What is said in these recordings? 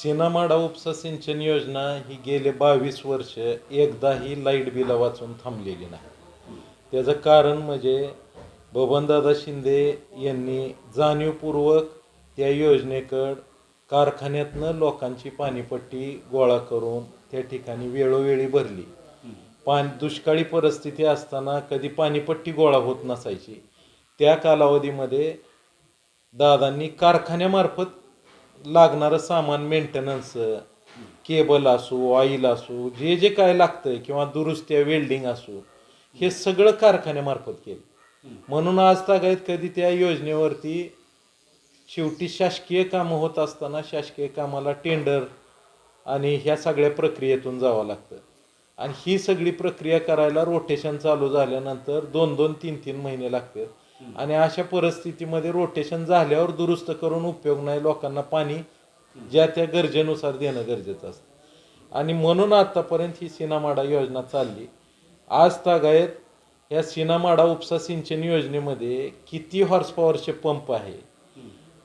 सिनामाडा उपसा सिंचन योजना ही गेले 22 वर्ष एकदाही लाईट बिल वाचून थांबलेली नाही. त्याचं कारण म्हणजे बबनदादा शिंदे यांनी जाणीवपूर्वक त्या योजनेकडं कारखान्यातनं लोकांची पाणीपट्टी गोळा करून त्या ठिकाणी वेळोवेळी भरली. दुष्काळी परिस्थिती असताना कधी पाणीपट्टी गोळा होत नसायची. त्या कालावधीमध्ये दादांनी कारखान्यामार्फत लागणारं सामान मेंटेनन्स, केबल असो, ऑइल असो, जे जे काय लागतंय किंवा दुरुस्त्या वेल्डिंग असो, हे सगळं कारखान्यामार्फत केलं. म्हणून आज तागायत कधी त्या योजनेवरती शेवटी शासकीय कामं होत असताना शासकीय कामाला टेंडर आणि ह्या सगळ्या प्रक्रियेतून जावं लागतं. आणि ही सगळी प्रक्रिया करायला रोटेशन चालू झाल्यानंतर 2-2, 3-3 महिने लागतात. आणि अशा परिस्थितीमध्ये रोटेशन झाल्यावर दुरुस्त करून उपयोग नाही, लोकांना पाणी ज्या त्या गरजेनुसार देणं गरजेचं असतं. आणि म्हणून आतापर्यंत ही सिनामाडा योजना चालली. आज तागायत ह्या सिनामाडा उपसा सिंचन योजनेमध्ये किती हॉर्स पॉवरचे पंप आहे,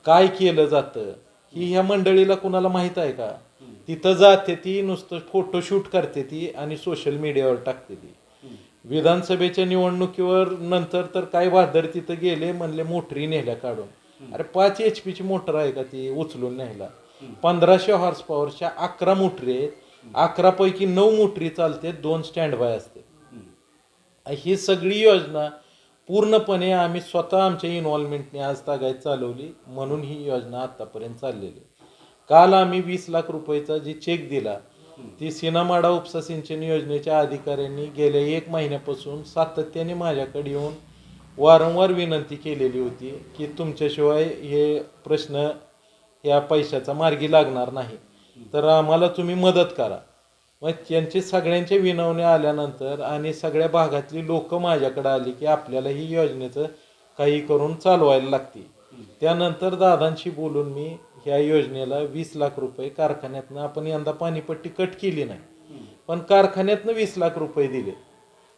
काय केलं जातं, ही ह्या मंडळीला कुणाला माहीत आहे का? तिथं जाते ती नुसतं फोटोशूट करते ती आणि सोशल मीडियावर टाकते ती. विधानसभेच्या निवडणुकीवर नंतर तर काय बहादर तिथं गेले, म्हणले मोटरी नेल्या काढून. अरे 5 HP ची मोटर आहे का ती उचलून न्यायला? 1500 हॉर्स पॉवरच्या 11 मोटरी आहेत. 11 पैकी 9 मोटरी चालते, 2 स्टँड बाय असते. ही सगळी योजना पूर्णपणे आम्ही स्वतः आमच्या इन्व्हॉल्वमेंटने आज तागायत चालवली. म्हणून ही योजना आतापर्यंत चाललेली. काल आम्ही 20 लाख रुपयाचा जी चेक दिला, ती सिनामाडा उपसा सिंचन योजनेच्या अधिकाऱ्यांनी गेल्या 1 महिन्यापासून सातत्याने माझ्याकडे येऊन वारंवार विनंती केलेली होती की तुमच्याशिवाय हे प्रश्न या पैशाचा मार्गी लागणार नाही, तर आम्हाला तुम्ही मदत करा. मग त्यांचे सगळ्यांचे विनवण्या आल्यानंतर आणि सगळ्या भागातली लोक माझ्याकडे आली की आपल्याला ही योजनेचं काही करून चालवायला लागते. त्यानंतर दादांशी बोलून मी ह्या योजनेला 20 लाख रुपये कारखान्यातनं, आपण यंदा पाणीपट्टी कट केली नाही, पण कारखान्यातनं 20 लाख रुपये दिले.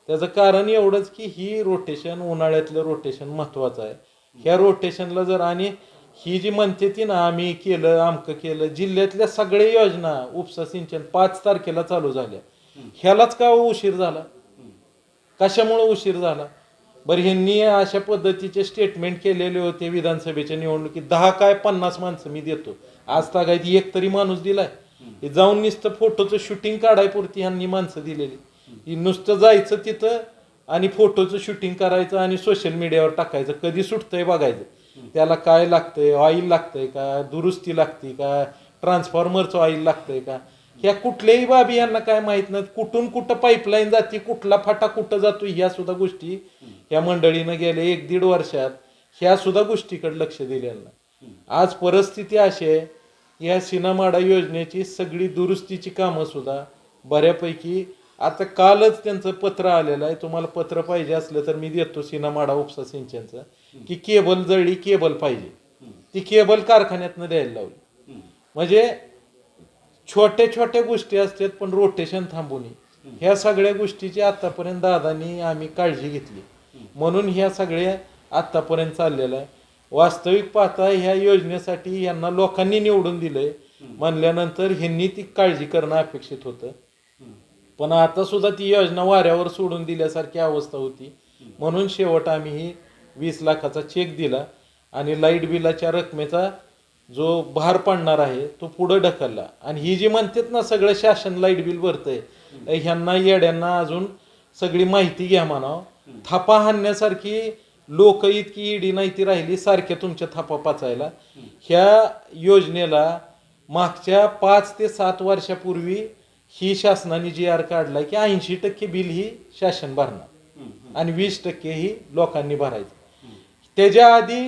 त्याचं कारण एवढंच की ही रोटेशन, उन्हाळ्यातलं रोटेशन महत्त्वाचं आहे. ह्या रोटेशनला जर, आणि ही जी म्हणते ती ना आम्ही केलं आमकं केलं, जिल्ह्यातल्या सगळ्या योजना उपसा सिंचन 5 तारखेला चालू झाल्या, ह्यालाच का उशीर झाला? कशामुळे उशीर झाला? बरं, ह्यांनी अशा पद्धतीचे स्टेटमेंट केलेले होते विधानसभेच्या निवडणुकीत, 10 काय 50 माणसं मी देतो. आज तागायत एक तरी माणूस दिलाय? हे जाऊन नुसतं फोटोचं शूटिंग काढायपुरती ह्यांनी माणसं दिलेली. ही नुसतं जायचं तिथं आणि फोटोचं शूटिंग करायचं आणि सोशल मीडियावर टाकायचं, कधी सुटतंय बघायचं. त्याला काय लागतंय, ऑइल लागतंय का, दुरुस्ती लागते का, ट्रान्सफॉर्मरचं ऑइल लागतंय का, ह्या कुठल्याही बाबी यांना काय माहित नाही. कुठून कुठं पाईपलाईन जाते, कुठला फाटा कुठं जातो, ह्या सुद्धा गोष्टी ह्या मंडळीनं गेल्या 1-1.5 वर्षात ह्या सुद्धा गोष्टीकडे लक्ष दिलेलं नाही. आज परिस्थिती अशी आहे, या सिनामाडा योजनेची सगळी दुरुस्तीची कामं सुद्धा बऱ्यापैकी, आता कालच त्यांचं पत्र आलेलं आहे, तुम्हाला पत्र पाहिजे असलं तर मी देतो सिनामाडा उपसा सिंचनचं, की केबल जळली, केबल पाहिजे, ती केबल कारखान्यातनं द्यायला लावली. म्हणजे छोट्या छोट्या गोष्टी असतात, पण रोटेशन थांबवणे, ह्या सगळ्या गोष्टीची आतापर्यंत दादांनी आम्ही काळजी घेतली. म्हणून ह्या सगळ्या आतापर्यंत चाललेलं आहे. वास्तविक पाहता ह्या योजनेसाठी यांना लोकांनी निवडून दिलंय म्हणल्यानंतर ह्यांनी ती काळजी करणं अपेक्षित होतं. पण आता सुद्धा ती योजना वाऱ्यावर सोडून दिल्यासारखी अवस्था होती. म्हणून शेवट आम्ही ही 20 लाखाचा चेक दिला आणि लाईट बिलाच्या रकमेचा जो भार पडणार आहे तो पुढं ढकलला. आणि ही जी म्हणतात ना सगळं शासन लाईट बिल भरतंय, ह्यांना येड्यांना अजून सगळी माहिती घ्या म्हणावं. थापा हाणण्यासारखी लोक इतकी इडी नाही ती राहिली सारख्या तुमच्या थापा पाचायला. ह्या योजनेला मागच्या 5 ते 7 वर्षापूर्वी ही शासनाने GR काढला की 80% बिल ही शासन भरणार आणि 20% ही लोकांनी भरायचं. त्याच्या आधी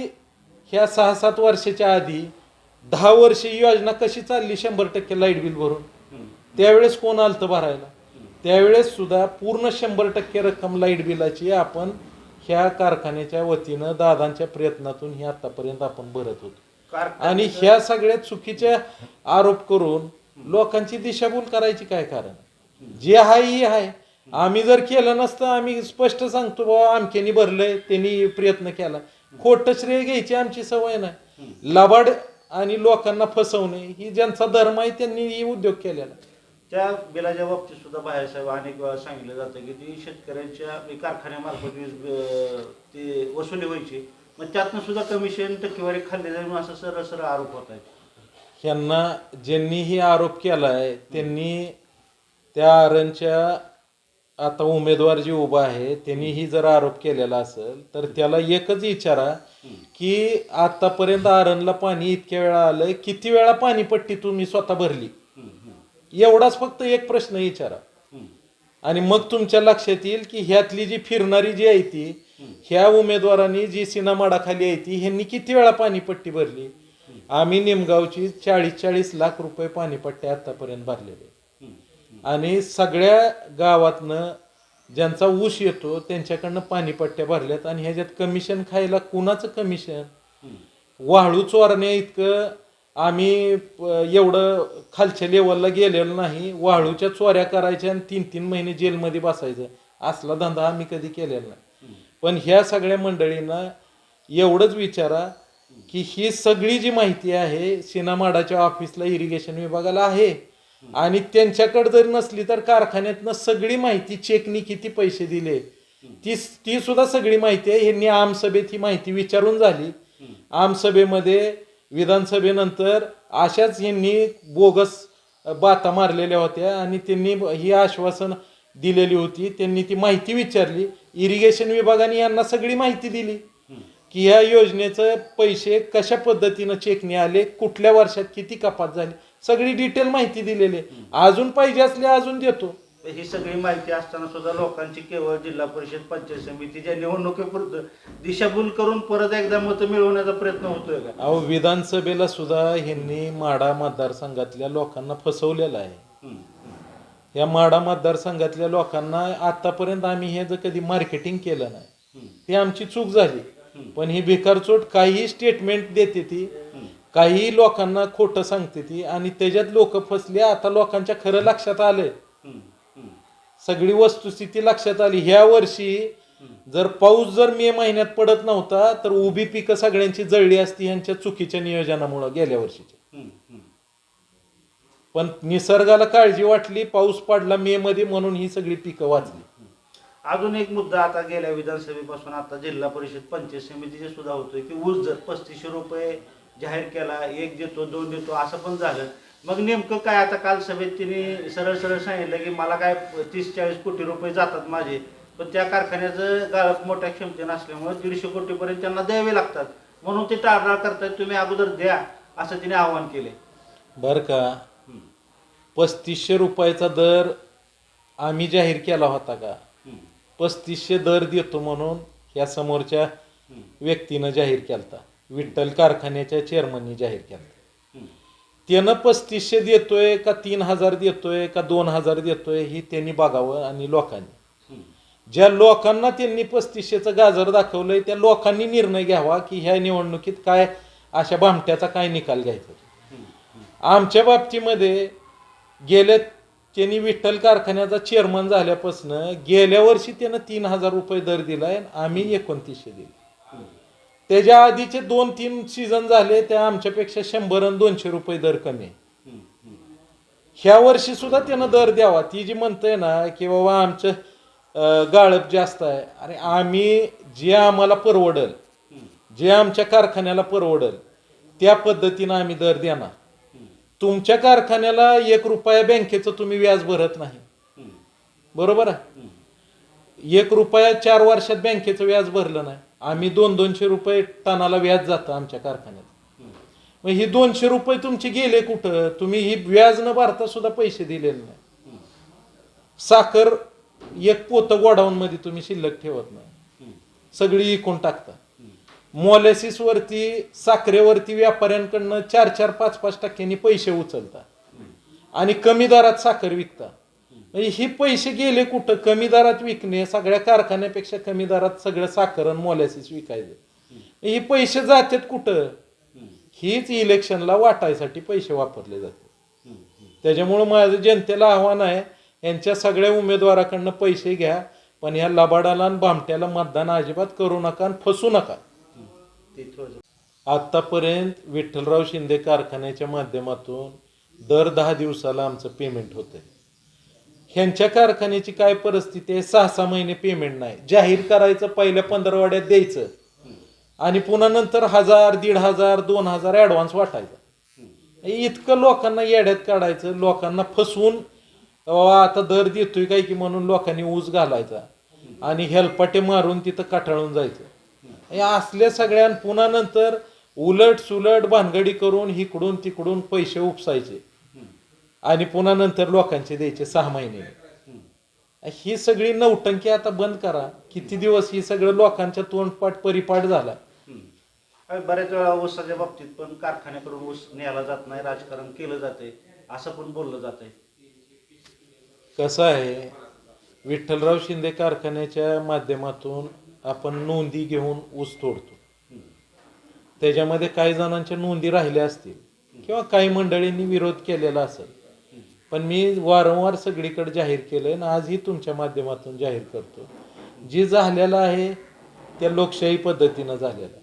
ह्या 6-7 वर्षाच्या आधी 10 वर्ष ही योजना कशी चालली 100% लाईट बिल भरून? त्यावेळेस कोण आलतं भरायला? त्यावेळेस सुद्धा पूर्ण 100% रक्कम लाईट बिलाची आपण ह्या कारखान्याच्या वतीनं दादांच्या प्रयत्नातून ही आतापर्यंत आपण भरत होतो. आणि ह्या सगळ्या चुकीचे आरोप करून लोकांची दिशाभूल करायची काय कारण? जे आहे ही आहे. आम्ही जर केलं नसतं, आम्ही स्पष्ट सांगतो बाबा आमक्यानी भरलंय, त्यांनी प्रयत्न केला. खोटं श्रेय घ्यायची आमची सवय नाही. लबाड आणि लोकांना फसवणे ही ज्यांचा धर्म आहे त्यांनी ही उद्योग केलेला. त्या बिलाच्या बाबतीत सुद्धा बाहेरसाहेब अनेक वेळा सांगितलं जातं की ती शेतकऱ्यांच्या कारखान्यामार्फत वीज ती वसुली व्हायची, मग त्यातनं सुद्धा कमिशन टक्केवारी खाल्ली जाईल असं सरळ सरळ आरोप होत आहे. ह्यांना ज्यांनी ही आरोप केलाय त्यांनी त्या आरणच्या आता उमेदवार जे उभा आहे त्यांनी ही जर आरोप केलेला असेल तर त्याला एकच विचारा की आतापर्यंत आरणला पाणी इतक्या वेळा आलंय, किती वेळा पाणीपट्टी तुम्ही स्वतः भरली, एवढाच फक्त एक प्रश्न विचारा. आणि मग तुमच्या लक्षात येईल की ह्यातली जी फिरणारी जी आहे ती ह्या उमेदवारांनी जी सिनामाडाखाली आहे ती ह्यांनी किती वेळा पाणीपट्टी भरली. आम्ही निमगावची 40-40 लाख रुपये पाणीपट्टी आतापर्यंत भरलेले आणि सगळ्या गावातनं ज्यांचा ऊस येतो त्यांच्याकडनं पाणीपट्ट्या भरल्यात. आणि ह्याच्यात कमिशन खायला कुणाचं कमिशन? वाळू चोरण्या इतकं आम्ही एवढं खालच्या लेवलला गेलेलो नाही. वाळूच्या चोऱ्या करायच्या आणि 3-3 महिने जेलमध्ये बसायचं असला धंदा आम्ही कधी केलेला नाही. पण ह्या सगळ्या मंडळींना एवढंच विचारा की ही सगळी जी माहिती आहे सिनामाडाच्या ऑफिसला इरिगेशन विभागाला आहे आणि त्यांच्याकडे जर नसली तर कारखान्यातनं सगळी माहिती चेकनी किती पैसे दिले ती सुद्धा सगळी माहिती आहे. ह्यांनी आमसभेत ही माहिती विचारून झाली. आमसभेमध्ये विधानसभेनंतर अशाच ह्यांनी बोगस बाता मारलेल्या होत्या आणि त्यांनी ही आश्वासन दिलेली होती. त्यांनी ती माहिती विचारली, इरिगेशन विभागाने यांना सगळी माहिती दिली की ह्या योजनेचं पैसे कशा पद्धतीनं चेकने आले, कुठल्या वर्षात किती कपात झाली, सगळी डिटेल माहिती दिलेली आहे. अजून पाहिजे असले अजून देतो. ही सगळी माहिती असताना सुद्धा लोकांची केवळ जिल्हा परिषद पंचायत समितीच्या निवडणुकीपुरतं दिशाभूल करून परत एकदा मतं मिळवण्याचा प्रयत्न होतोय का? अहो, विधानसभेला सुद्धा ह्यांनी माढा मतदारसंघातल्या लोकांना फसवलेलं आहे. या माढा मतदारसंघातल्या लोकांना आतापर्यंत आम्ही हे जर कधी मार्केटिंग केलं नाही, ती आमची चूक झाली. पण ही भिकारचोट काही स्टेटमेंट देते ती, काही लोकांना खोटं सांगते ती आणि त्याच्यात लोक फसले. आता लोकांच्या खरं लक्षात आलंय, सगळी वस्तुस्थिती लक्षात आली. ह्या वर्षी जर पाऊस जर मे महिन्यात पडत नव्हता तर उभी पिकं सगळ्यांची जळली असती ह्यांच्या चुकीच्या नियोजनामुळे गेल्या वर्षीच्या. पण निसर्गाला काळजी वाटली, पाऊस पडला मे मध्ये म्हणून ही सगळी पिकं वाचली. अजून एक मुद्दा आता गेल्या विधानसभेपासून आता जिल्हा परिषद पंचायत समितीचे सुद्धा होतोय की ऊस जर 3500 रुपये जाहीर केला, 1 देतो 2 देतो असं पण झालं. मग नेमकं काय? आता काल सभेत तिने सरळ सरळ सांगितलं की मला काय 30-40 कोटी रुपये जातात माझे, पण त्या कारखान्याचं गाळप मोठ्या क्षमतेनं असल्यामुळे 150 कोटीपर्यंत त्यांना द्यावे लागतात, म्हणून ते टाळाटाळ करतात. तुम्ही अगोदर द्या असं तिने आवाहन केले. बर का, 3500 रुपयाचा दर आम्ही जाहीर केला होता का? 3500 दर देतो म्हणून या समोरच्या व्यक्तीनं जाहीर केलता, विठ्ठल कारखान्याच्या चेअरमननी जाहीर केलता. त्यानं 3500 देतोय का 3000 देतोय का 2000 देतोय ही त्यांनी बघावं. आणि लोकांनी, ज्या लोकांना त्यांनी 3500चं गाजर दाखवलंय त्या लोकांनी निर्णय घ्यावा की ह्या निवडणुकीत काय अशा भामट्याचा काय निकाल घ्यायचा. आमच्या बाबतीमध्ये त्यांनी विठ्ठल कारखान्याचा चेअरमन झाल्यापासून गेल्या वर्षी त्यानं 3000 रुपये दर दिलाय, आम्ही 2900 दिले. त्याच्या आधीचे 2-3 सीझन झाले त्या आमच्यापेक्षा 100 आणि 200 रुपये दर कमी. ह्या वर्षी सुद्धा त्यानं दर द्यावा. ती जी म्हणतंय ना की बाबा आमचं गाळप जास्त आहे, अरे आम्ही जे आम्हाला परवडल, जे आमच्या कारखान्याला परवडल त्या पद्धतीनं आम्ही दर देणार. तुमच्या कारखान्याला 1 रुपया बँकेचं तुम्ही व्याज भरत नाही, बरोबर आहे? 1 रुपया 4 वर्षात बँकेचं व्याज भरलं नाही. आम्ही 200-200 रुपये टनाला व्याज जातं आमच्या कारखान्यात. मग ही 200 रुपये तुमचे गेले कुठं? तुम्ही ही व्याज न भरता सुद्धा पैसे दिलेले नाही. साखर 1 पोतं गोडाऊन मध्ये तुम्ही शिल्लक ठेवत नाही, सगळी इकून टाकता. मॉलेसिस वरती, साखरेवरती व्यापाऱ्यांकडनं 4-4-5-5% पैसे उचलता आणि कमी दरात साखर विकता. म्हणजे ही पैसे गेले कुठं? कमी दरात विकणे, सगळ्या कारखान्यापेक्षा कमी दरात सगळं साखर आणि मॉलेसिस विकायचं. ही पैसे जातात कुठं? हीच इलेक्शनला वाटायसाठी पैसे वापरले जातात. त्याच्यामुळं माझं जनतेला आव्हान आहे, यांच्या सगळ्या उमेदवाराकडनं पैसे घ्या, पण या लबाडाला आणि भामट्याला मतदान अजिबात करू नका आणि फसू नका. आत्तापर्यंत विठ्ठलराव शिंदे कारखान्याच्या माध्यमातून दर 10 दिवसाला आमचं पेमेंट होतंय. ह्यांच्या कारखान्याची काय परिस्थिती आहे, 6-6 महिने पेमेंट नाही. जाहीर करायचं, पहिल्या 15 वाड्यात द्यायचं आणि पुन्हा नंतर 1000, 1500, 2000 ॲडव्हान्स वाटायचा. इतकं लोकांना येड्यात काढायचं, लोकांना फसवून आता दर देतोय काय की म्हणून लोकांनी ऊस घालायचा आणि हेलपाटे मारून तिथं काटाळून जायचं. हे असल्या सगळ्यां पुन्हा नंतर उलट सुलट भानगडी करून इकडून तिकडून पैसे उपसायचे आणि पुन्हा नंतर लोकांचे द्यायचे 6 महिने. ही सगळी नौटंकी आता बंद करा. किती दिवस ही सगळं लोकांच्या तोंडपाठ परिपाठ झाला. बऱ्याच वेळा ऊसाच्या बाबतीत पण कारखान्याकडून ऊस न्यायला जात नाही, राजकारण केलं जातंय असं पण बोललं जातंय. कसं आहे, विठ्ठलराव शिंदे कारखान्याच्या माध्यमातून आपण नोंदी घेऊन ऊस तोडतो. त्याच्यामध्ये काही जणांच्या नोंदी राहिल्या असतील किंवा काही मंडळींनी विरोध केलेला असेल, पण मी वारंवार सगळीकडे जाहीर केलंय आणि आजही तुमच्या माध्यमातून जाहीर करतो, जे झालेलं आहे त्या लोकशाही पद्धतीनं झालेलं आहे.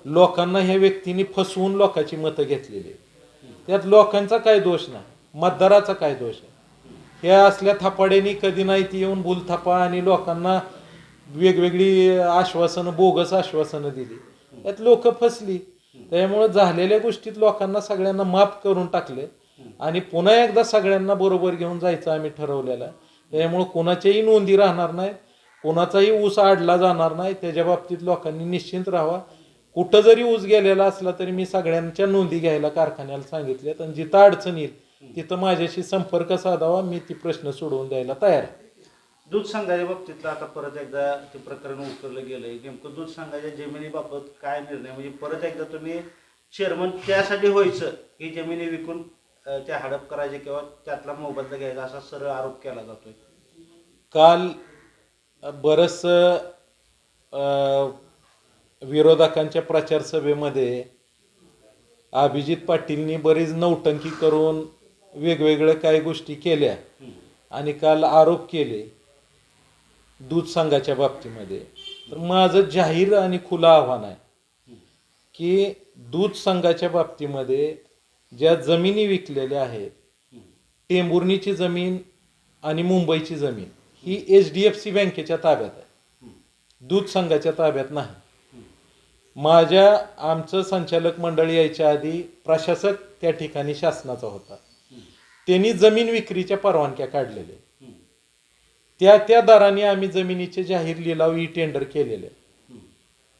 लोकांना ह्या व्यक्तींनी फसवून लोकांची मतं घेतलेली. त्यात लोकांचा काय दोष नाही, मतदाराचा काय दोष आहे. ह्या असल्या थापाड्यांनी कधी नाही ती येऊन भूलथापा आणि लोकांना वेगवेगळी आश्वासनं, बोगस आश्वासनं दिली. त्यात लोक फसली. त्यामुळे झालेल्या गोष्टीत लोकांना सगळ्यांना माफ करून टाकले आणि पुन्हा एकदा सगळ्यांना बरोबर घेऊन जायचं आम्ही ठरवलेलं आहे. त्यामुळे कोणाच्याही नोंदी राहणार नाहीत, कोणाचाही ऊस आडला जाणार नाही. त्याच्या बाबतीत लोकांनी निश्चिंत राहावा. कुठं जरी ऊस गेलेला असला तरी मी सगळ्यांच्या नोंदी घ्यायला कारखान्याला सांगितल्यात आणि जिथं अडचण येईल तिथं माझ्याशी संपर्क साधावा. मी ती प्रश्न सोडवून द्यायला तयार आहे. दूध संघाच्या बाबतीतलं आता परत एकदा ते प्रकरण उचललं गेलंय. नेमकं दूध संघाच्या जमिनीबाबत काय निर्णय, म्हणजे परत एकदा तुम्ही चेअरमन त्यासाठी व्हायचं की जमिनी विकून त्या हडप करायचे किंवा त्यातला मोबदला घ्यायचा असा सरळ आरोप केला जातोय. काल बरंच विरोधकांच्या प्रचार सभेमध्ये अभिजित पाटीलनी बरीच नौटंकी करून वेगवेगळ्या काही गोष्टी केल्या आणि काल आरोप केले दूध संघाच्या बाबतीमध्ये. तर माझं जाहीर आणि खुलं आव्हान आहे की दूध संघाच्या बाबतीमध्ये ज्या जमिनी विकलेल्या आहेत, टेंभुर्णीची जमीन आणि मुंबईची जमीन ही HDFC बँकेच्या ताब्यात आहे, दूध संघाच्या ताब्यात नाही. आमचं संचालक मंडळ यायच्या आधी प्रशासक त्या ठिकाणी शासनाचा होता. त्यांनी जमीन विक्रीच्या परवानग्या काढलेल्या. त्या दराने आम्ही जमिनीचे जाहीर लिलाव टेंडर केलेले,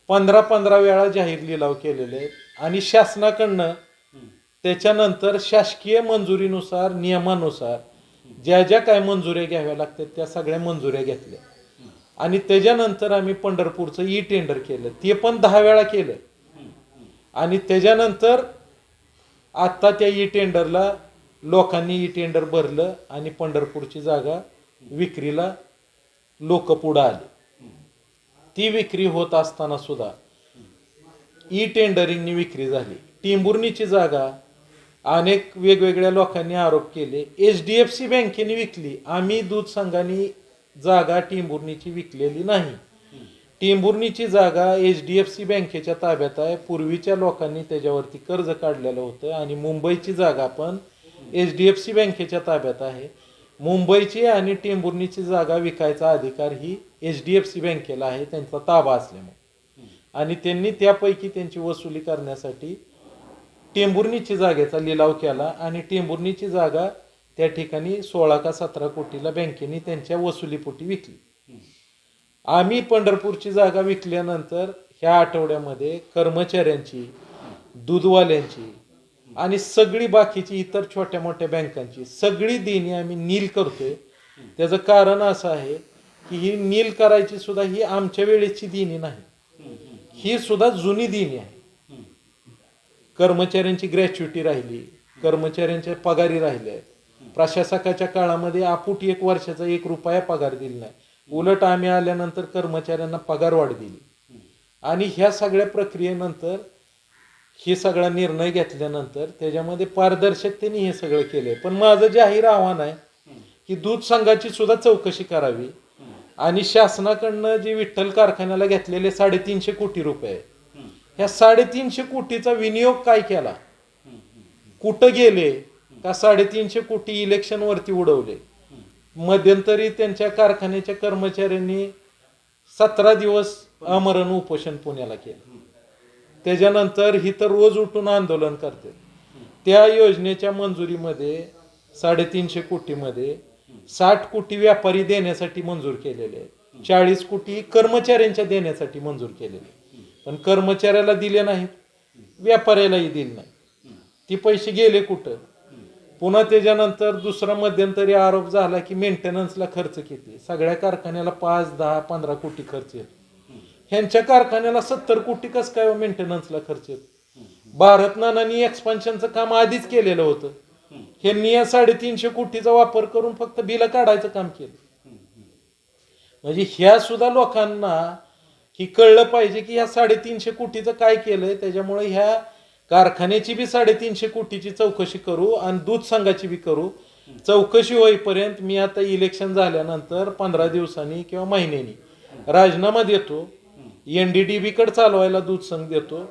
15 वेळा जाहीर लिलाव केलेले आणि शासनाकडनं त्याच्यानंतर शासकीय मंजुरीनुसार, नियमानुसार ज्या ज्या काय मंजुऱ्या घ्याव्या लागतात त्या सगळ्या मंजुऱ्या घेतल्या आणि त्याच्यानंतर आम्ही पंढरपूरचं टेंडर केलं, ते पण 10 वेळा केलं आणि त्याच्यानंतर आता त्या टेंडरला लोकांनी टेंडर भरलं आणि पंढरपूरची जागा विक्रीला लोक पुढं आले. ती विक्री होत असताना सुद्धा टेंडरिंगनी विक्री झाली. टेंभुर्णीची जागा अनेक वेगवेगळ्या लोकांनी आरोप केले HDFC बँकेने विकली. आम्ही दूध संघाने जागा टेंभुर्णीची विकलेली नाही. टेंभुर्णीची जागा HDFC बँकेच्या ताब्यात आहे. पूर्वीच्या लोकांनी त्याच्यावरती कर्ज काढलेलं होतं आणि मुंबईची जागा पण HDFC बँकेच्या ताब्यात आहे. मुंबईची आणि टेंभुर्णीची जागा विकायचा अधिकार ही HDFC बँकेला आहे, त्यांचा ताबा असल्यामुळे. आणि त्यांनी त्यापैकी त्यांची वसुली करण्यासाठी टेंभुर्णीची जागेचा लिलाव केला आणि टेंभुर्णीची जागा त्या ठिकाणी 16 का 17 कोटीला बँकेने त्यांच्या वसुलीपोटी विकली. आम्ही पंढरपूरची जागा विकल्यानंतर ह्या आठवड्यामध्ये कर्मचाऱ्यांची, दूधवाल्यांची आणि सगळी बाकीची इतर छोट्या मोठ्या बँकांची सगळी देणी आम्ही नील करतोय. त्याचं कारण असं आहे की ही नील करायची सुद्धा ही आमच्या वेळेची देणी नाही, ही सुद्धा जुनी देणी आहे. कर्मचाऱ्यांची ग्रॅच्युटी राहिली, कर्मचाऱ्यांच्या पगारी राहिल्या. प्रशासकाच्या काळामध्ये अपुटी 1 वर्षाचा 1 रुपया पगार दिला नाही. उलट आम्ही आल्यानंतर कर्मचाऱ्यांना पगार वाढ दिली आणि ह्या सगळ्या प्रक्रियेनंतर हे सगळा निर्णय घेतल्यानंतर त्याच्यामध्ये पारदर्शकतेने हे सगळं केलंय. पण माझं जाहीर आव्हान आहे की दूध संघाची सुद्धा चौकशी करावी आणि शासनाकडनं जे विठ्ठल कारखान्याला घेतलेले 350 कोटी रुपये ह्या 350 कोटीचा विनियोग काय केला, कुठं गेले का 350 कोटी इलेक्शनवरती उडवले. मध्यंतरी त्यांच्या कारखान्याच्या कर्मचाऱ्यांनी 17 दिवस आमरण उपोषण पुण्याला केलं. त्याच्यानंतर ही तर रोज उठून आंदोलन करते. त्या योजनेच्या मंजुरीमध्ये 350 कोटीमध्ये 60 कोटी व्यापारी देण्यासाठी मंजूर केलेले आहेत, 40 कोटी कर्मचाऱ्यांच्या देण्यासाठी मंजूर केलेले. पण कर्मचाऱ्याला दिले नाहीत, व्यापाऱ्यालाही दिले नाही. ती पैसे गेले कुठं. पुन्हा त्याच्यानंतर दुसरा मध्यंतरी आरोप झाला की मेंटेनन्सला खर्च किती. सगळ्या कारखान्याला 5, 10, 15 कोटी खर्च येतो. ह्यांच्या कारखान्याला 70 कोटी कसं काय मेंटेनन्सला खर्च येतो. भारत नानांनी एक्सपान्शनचं काम आधीच केलेलं होतं. ह्यांनी या 350 कोटीचा वापर करून फक्त बिलं काढायचं काम केलं. म्हणजे ह्या सुद्धा लोकांना ही कळलं पाहिजे की ह्या 350 कोटीचं काय केलंय. त्याच्यामुळे ह्या कारखान्याची बी 350 कोटीची चौकशी करू आणि दूध संघाची बी करू. चौकशी होईपर्यंत मी आता इलेक्शन झाल्यानंतर 15 दिवसांनी किंवा महिन्यानी राजीनामा देतो. NDDB कडे चालवायला दूध संघ देतो.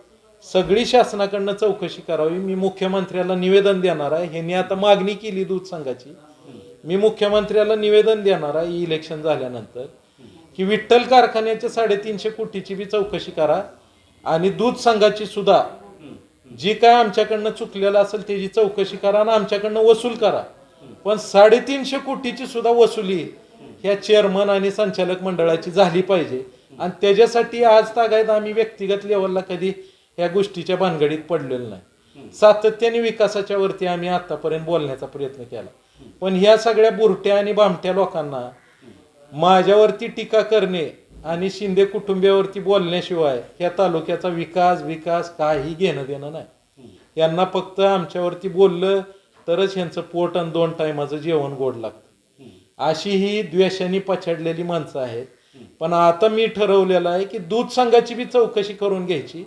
सगळी शासनाकडनं चौकशी करावी. मी मुख्यमंत्र्याला निवेदन देणार आहे. ह्यांनी आता मागणी केली दूध संघाची. मी मुख्यमंत्र्याला निवेदन देणार आहे इलेक्शन झाल्यानंतर की विठ्ठल कारखान्याच्या 350 कोटीची बी चौकशी करा आणि दूध संघाची सुद्धा जी काय आमच्याकडनं चुकलेलं असेल त्याची चौकशी करा आणि आमच्याकडनं वसूल करा. पण 350 कोटीची सुद्धा वसुली ह्या चेअरमन आणि संचालक मंडळाची झाली पाहिजे. आणि त्याच्यासाठी आज तागायत आम्ही व्यक्तिगत लेवलला कधी ह्या गोष्टीच्या भानगडीत पडलेलो नाही. सातत्याने विकासाच्या वरती आम्ही आतापर्यंत बोलण्याचा प्रयत्न केला. पण ह्या सगळ्या बुरट्या आणि भामट्या लोकांना माझ्यावरती टीका करणे आणि शिंदे कुटुंबियावरती बोलण्याशिवाय ह्या तालुक्याचा विकास काही घेणं देणं नाही. यांना फक्त आमच्यावरती बोललं तरच ह्यांचं पोट आणि 2 टायमाचं जेवण गोड लागतं. अशी ही द्वेषाने पछाडलेली माणसं आहेत. पण आता मी ठरवलेलं आहे की दूध संघाची बी चौकशी करून घ्यायची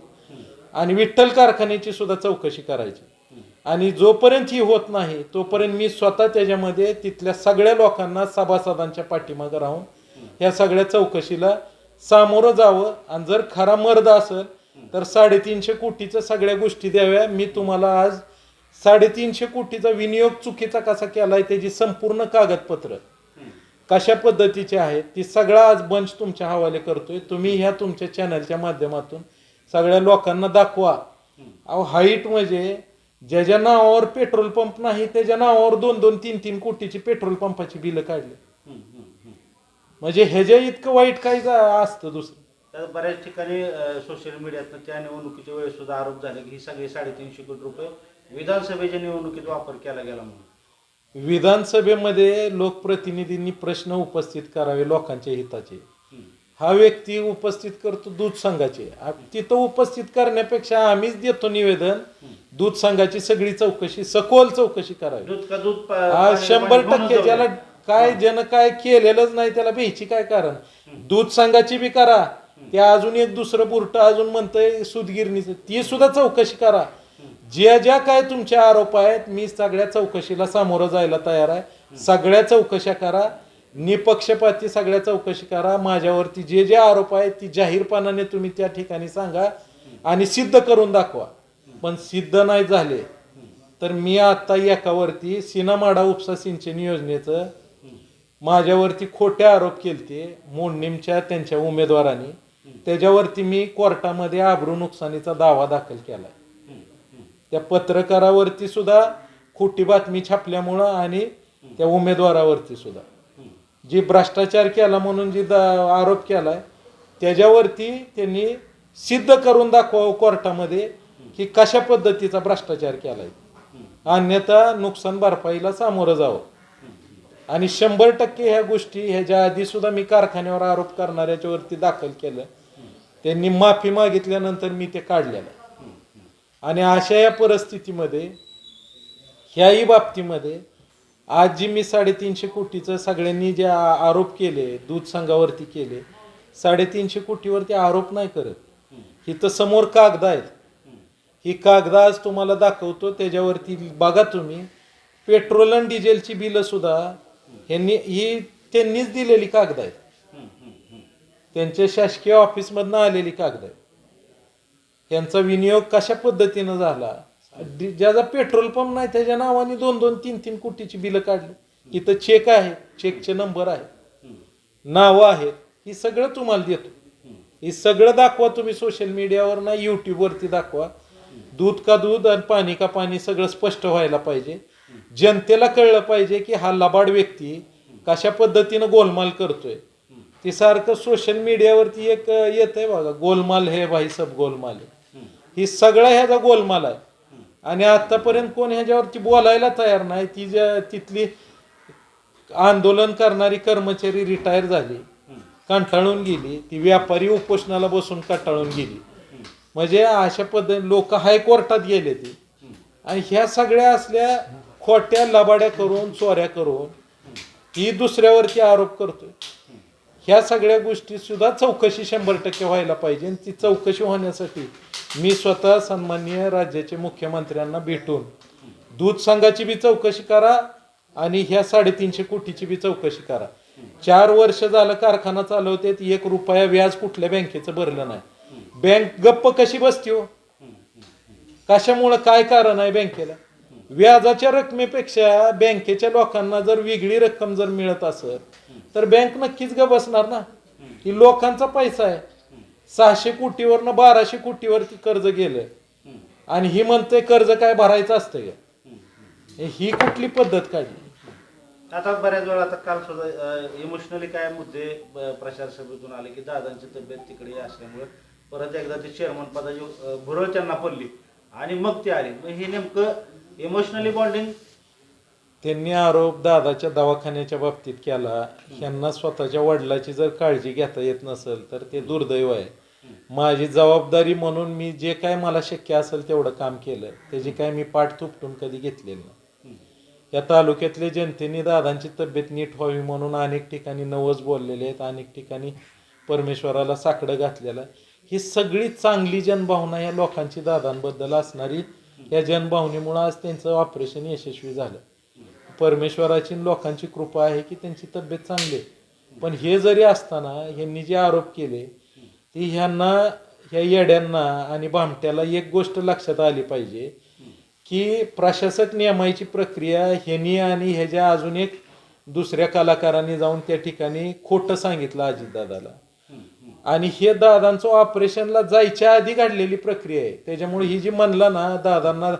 आणि विठ्ठल कारखान्याची सुद्धा चौकशी करायची. आणि जोपर्यंत ही होत नाही तोपर्यंत मी स्वतः त्याच्यामध्ये तिथल्या सगळ्या लोकांना सभासदांच्या पाठीमागे राहून ह्या सगळ्या चौकशीला सामोरं जावं. आणि जर खरा मर्द असेल तर 350 कोटीच्या सगळ्या गोष्टी द्याव्या. मी तुम्हाला आज 350 कोटीचा विनियोग चुकीचा कसा केलाय त्याची संपूर्ण कागदपत्र कशा पद्धतीचे आहेत ती सगळा आज बंच तुमच्या हवाले करतोय. तुम्ही ह्या तुमच्या चॅनलच्या माध्यमातून सगळ्या लोकांना दाखवा. अहो हाईट म्हणजे ज्याच्या नावावर पेट्रोल पंप नाही त्याच्या नावावर 2-2, 3-3 कोटीची पेट्रोल पंपाची बिलं काढली. म्हणजे ह्याच्या इतकं वाईट काय असतं दुसरं. तर बऱ्याच ठिकाणी सोशल मीडियातनं त्या निवडणुकीच्या वेळेस सुद्धा आरोप झाले की ही सगळे 350 कोटी रुपये विधानसभेच्या निवडणुकीत वापर केला गेला म्हणून. विधानसभेमध्ये लोकप्रतिनिधींनी प्रश्न उपस्थित करावे लोकांच्या हिताचे. हा व्यक्ती उपस्थित करतो दूध संघाचे. तिथं उपस्थित करण्यापेक्षा आम्हीच देतो निवेदन दूध संघाची सगळी चौकशी सखोल चौकशी करावी. 100% ज्याला काय ज्यानं काय केलेलंच नाही त्याला भ्यायची काय कारण. दूध संघाची बी करा. त्या अजून एक दुसरं बुरट अजून म्हणतंय सूतगिरणीचं ती सुद्धा चौकशी करा. ज्या काय तुमचे आरोप आहेत मी सगळ्या चौकशीला सामोरं जायला तयार आहे. सगळ्या चौकशा करा. निपक्षपाती सगळ्या चौकशी करा. माझ्यावरती जे आरोप आहेत ती जाहीरपणाने तुम्ही त्या ठिकाणी सांगा आणि सिद्ध करून दाखवा. पण सिद्ध नाही झाले तर मी आता एकावरती सीनामाडा उपसा सिंचन योजनेचं माझ्यावरती खोटे आरोप केलते मोडणीमच्या त्यांच्या उमेदवारांनी. त्याच्यावरती मी कोर्टामध्ये आबरू नुकसानीचा दावा दाखल केलाय. त्या पत्रकारावरती सुद्धा खोटी बातमी छापल्यामुळं आणि त्या उमेदवारावरती सुद्धा जी भ्रष्टाचार केला म्हणून जी आरोप केलाय त्याच्यावरती त्यांनी सिद्ध करून दाखवावं कोर्टामध्ये की कशा पद्धतीचा भ्रष्टाचार केलाय. अन्यथा नुकसान भरपाईला सामोरं जावं. आणि 100% ह्या गोष्टी ह्याच्या आधी सुद्धा मी कारखान्यावर आरोप करणाऱ्याच्या वरती दाखल केलं. त्यांनी माफी मागितल्यानंतर मी ते काढलेलं. आणि अशा या परिस्थितीमध्ये ह्याही बाबतीमध्ये आज जी मी 350 कोटीचं सगळ्यांनी जे आरोप केले दूध संघावरती केले 350 कोटीवरती आरोप नाही करत. इथं समोर कागद आहेत. ही कागद आज तुम्हाला दाखवतो. त्याच्यावरती बघा तुम्ही पेट्रोल आणि डिझेलची बिलं सुद्धा ही त्यांनीच दिलेली कागद आहेत. त्यांच्या शासकीय ऑफिसमधनं आलेली कागद आहेत. ह्यांचा विनियोग कशा पद्धतीनं झाला, ज्याचा पेट्रोल पंप नाही त्याच्या नावाने 2-2, 3-3 कोटीची बिलं काढली. इथं चेक आहे, चेकचे नंबर आहे, नावं आहेत, ही सगळं तुम्हाला देतो. हे सगळं दाखवा तुम्ही सोशल मीडियावर ना युट्यूबवरती दाखवा. दूध का दूध आणि पाणी का पाणी सगळं स्पष्ट व्हायला पाहिजे. जनतेला कळलं पाहिजे की हा लबाड व्यक्ती कशा पद्धतीनं गोलमाल करतोय. ती सारखं सोशल मीडियावरती एक येत आहे बघा, गोलमाल हे भाई सब गोलमाल आहे. ही सगळा ह्याचा गोलमाल आहे. आणि आतापर्यंत कोण ह्याच्यावरती बोलायला तयार नाही. ती तिथली आंदोलन करणारी कर्मचारी रिटायर झाली, कंटाळून गेली. ती व्यापारी उपोषणाला बसून कंटाळून गेली. म्हणजे अशा पद्धतीने लोक हायकोर्टात गेले ते. आणि ह्या सगळ्या असल्या खोट्या लबाड्या करून, चोऱ्या करून ही दुसऱ्यावरती आरोप करतोय. ह्या सगळ्या गोष्टी सुद्धा चौकशी 100% व्हायला पाहिजे. आणि ती चौकशी होण्यासाठी मी स्वतः सन्माननीय राज्याचे मुख्यमंत्र्यांना भेटून दूध संघाची बी चौकशी करा आणि ह्या 350 कोटीची बी चौकशी करा. 4 वर्ष झालं कारखाना चालवते, 1 रुपया व्याज कुठल्या बँकेचं भरलं नाही. बँक गप्प कशी बसती हो? कशामुळं, काय कारण आहे बँकेला? व्याजाच्या रकमेपेक्षा बँकेच्या लोकांना जर वेगळी रक्कम जर मिळत असेल तर बँक नक्कीच ग बसणार ना. ही लोकांचा पैसा आहे. 600 कोटीवरनं 1200 कोटीवरती कर्ज गेलं आणि ही म्हणते कर्ज काय भरायचं असतं का? ही कुठली पद्धत काढली? आता बऱ्याच वेळा, आता काल सुद्धा इमोशनली काय मुद्दे प्रचार सभेतून आले की दादांची तब्येत तिकडे असल्यामुळे परत एकदा ते चेअरमन पदाची भुरळ त्यांना पडली आणि मग ते आले. मग हे नेमकं इमोशनली बॉन्डिंग त्यांनी आरोप दादाच्या दवाखान्याच्या बाबतीत केला. ह्यांना स्वतःच्या वडिलाची जर काळजी घेता येत नसेल तर ते दुर्दैव आहे. माझी जबाबदारी म्हणून मी जे काय मला शक्य असेल तेवढं काम केलं. त्याची काय मी पाठ तुपटून कधी घेतलेली नाही. या तालुक्यातल्या जनतेने दादांची तब्येत नीट व्हावी म्हणून अनेक ठिकाणी नवस बोललेले आहेत, अनेक ठिकाणी परमेश्वराला साकडं घातलेलं आहे. ही सगळी चांगली जनभावना या लोकांची दादांबद्दल असणारी, या जनभावनेमुळे आज त्यांचं ऑपरेशन यशस्वी झालं. परमेश्वराची लोकांची कृपा आहे की त्यांची तब्येत चांगली आहे. पण हे जरी असताना ह्यांनी जे आरोप केले ती ह्यांना, ह्या येड्यांना आणि भामट्याला एक गोष्ट लक्षात आली पाहिजे की प्रशासक नियमायची प्रक्रिया ह्यांनी आणि ह्याच्या अजून एक दुसऱ्या कलाकारांनी जाऊन त्या ठिकाणी खोटं सांगितलं अजितदादाला. आणि हे दादांचं ऑपरेशनला जायच्या आधी घडलेली प्रक्रिया आहे. त्याच्यामुळे ही जी म्हणलं ना दादांना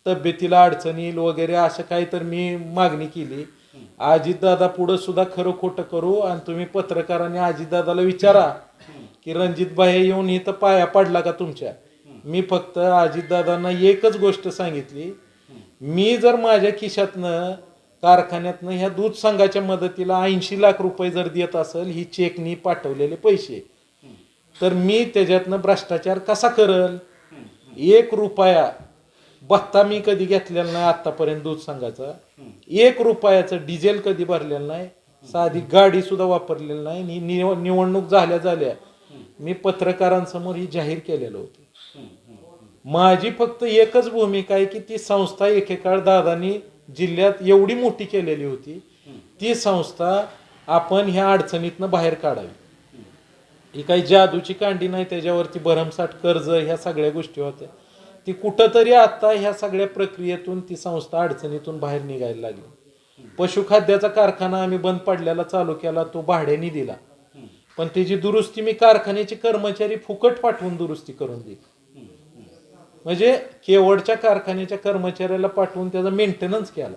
तब्येतीला अडचण येईल वगैरे असं काही तर मी मागणी केली. अजितदादा पुढं सुद्धा खरं खोटं करू आणि तुम्ही पत्रकारांनी अजितदादाला विचारा की रणजितभाई येऊन इथं पाया पडला का तुमच्या? मी फक्त अजितदादांना एकच गोष्ट सांगितली, मी जर माझ्या खिशातनं कारखान्यातनं ह्या दूध संघाच्या मदतीला 80 लाख रुपये जर देत असेल, ही चेकनी पाठवलेले पैसे, तर मी त्याच्यातनं भ्रष्टाचार कसा करल? 1 रुपया भत्ता मी कधी घेतलेला नाही आतापर्यंत दूध संघाचा. 1 रुपयाचं डिझेल कधी भरलेलं नाही, साधी गाडी सुद्धा वापरलेली नाही. निवडणूक झाल्या मी पत्रकारांसमोर ही जाहीर केलेलं होतं. माझी फक्त एकच भूमिका आहे की ती संस्था एकेकाळ दादांनी जिल्ह्यात एवढी मोठी केलेली होती, ती संस्था आपण ह्या अडचणीतनं बाहेर काढावी. ही काही जादूची कांडी नाही, त्याच्यावरती भरमसाठ कर्ज ह्या सगळ्या गोष्टी होत्या. ती कुठंतरी आता ह्या सगळ्या प्रक्रियेतून ती संस्था अडचणीतून बाहेर निघायला लागली. पशुखाद्याचा कारखाना आम्ही बंद पडल्याला चालू केला, तो भाड्याने दिला, पण त्याची दुरुस्ती मी कारखान्याचे कर्मचारी फुकट पाठवून दुरुस्ती करून दिली. म्हणजे केवडच्या कारखान्याच्या कर्मचाऱ्याला पाठवून त्याचा मेंटेनन्स केला.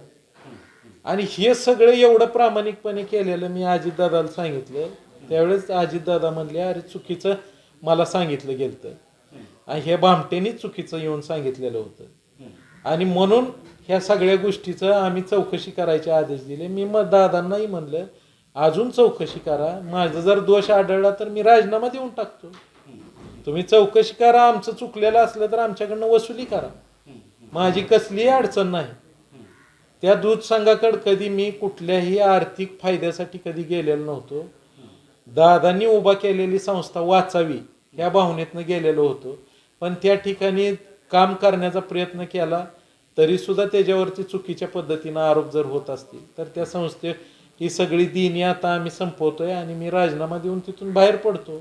आणि हे सगळं एवढं प्रामाणिकपणे केलेलं मी अजितदादाला सांगितलं. त्यावेळेस अजितदादा म्हणले अरे चुकीचं मला सांगितलं गेलं आणि हे भामटेनी चुकीचं येऊन सांगितलेलं होतं. आणि म्हणून ह्या सगळ्या गोष्टीचं आम्ही चौकशी करायचे आदेश दिले. मी मग दादांनाही म्हणलं अजून चौकशी करा, माझा जर दोष आढळला तर मी राजीनामा देऊन टाकतो. तुम्ही चौकशी करा, आमचं चुकलेलं असलं तर आमच्याकडनं वसुली करा, माझी कसलीही अडचण नाही. त्या दूध संघाकडे कधी मी कुठल्याही आर्थिक फायद्यासाठी कधी गेलेलो नव्हतो. दादांनी उभा केलेली संस्था वाचावी ह्या भावनेतनं गेलेलो होतो. पण त्या ठिकाणी काम करण्याचा प्रयत्न केला तरी सुद्धा त्याच्यावरती चुकीच्या पद्धतीनं आरोप जर होत असतील तर त्या संस्थे ही सगळी देणी आता आम्ही संपवतोय आणि मी राजीनामा देऊन तिथून बाहेर पडतो.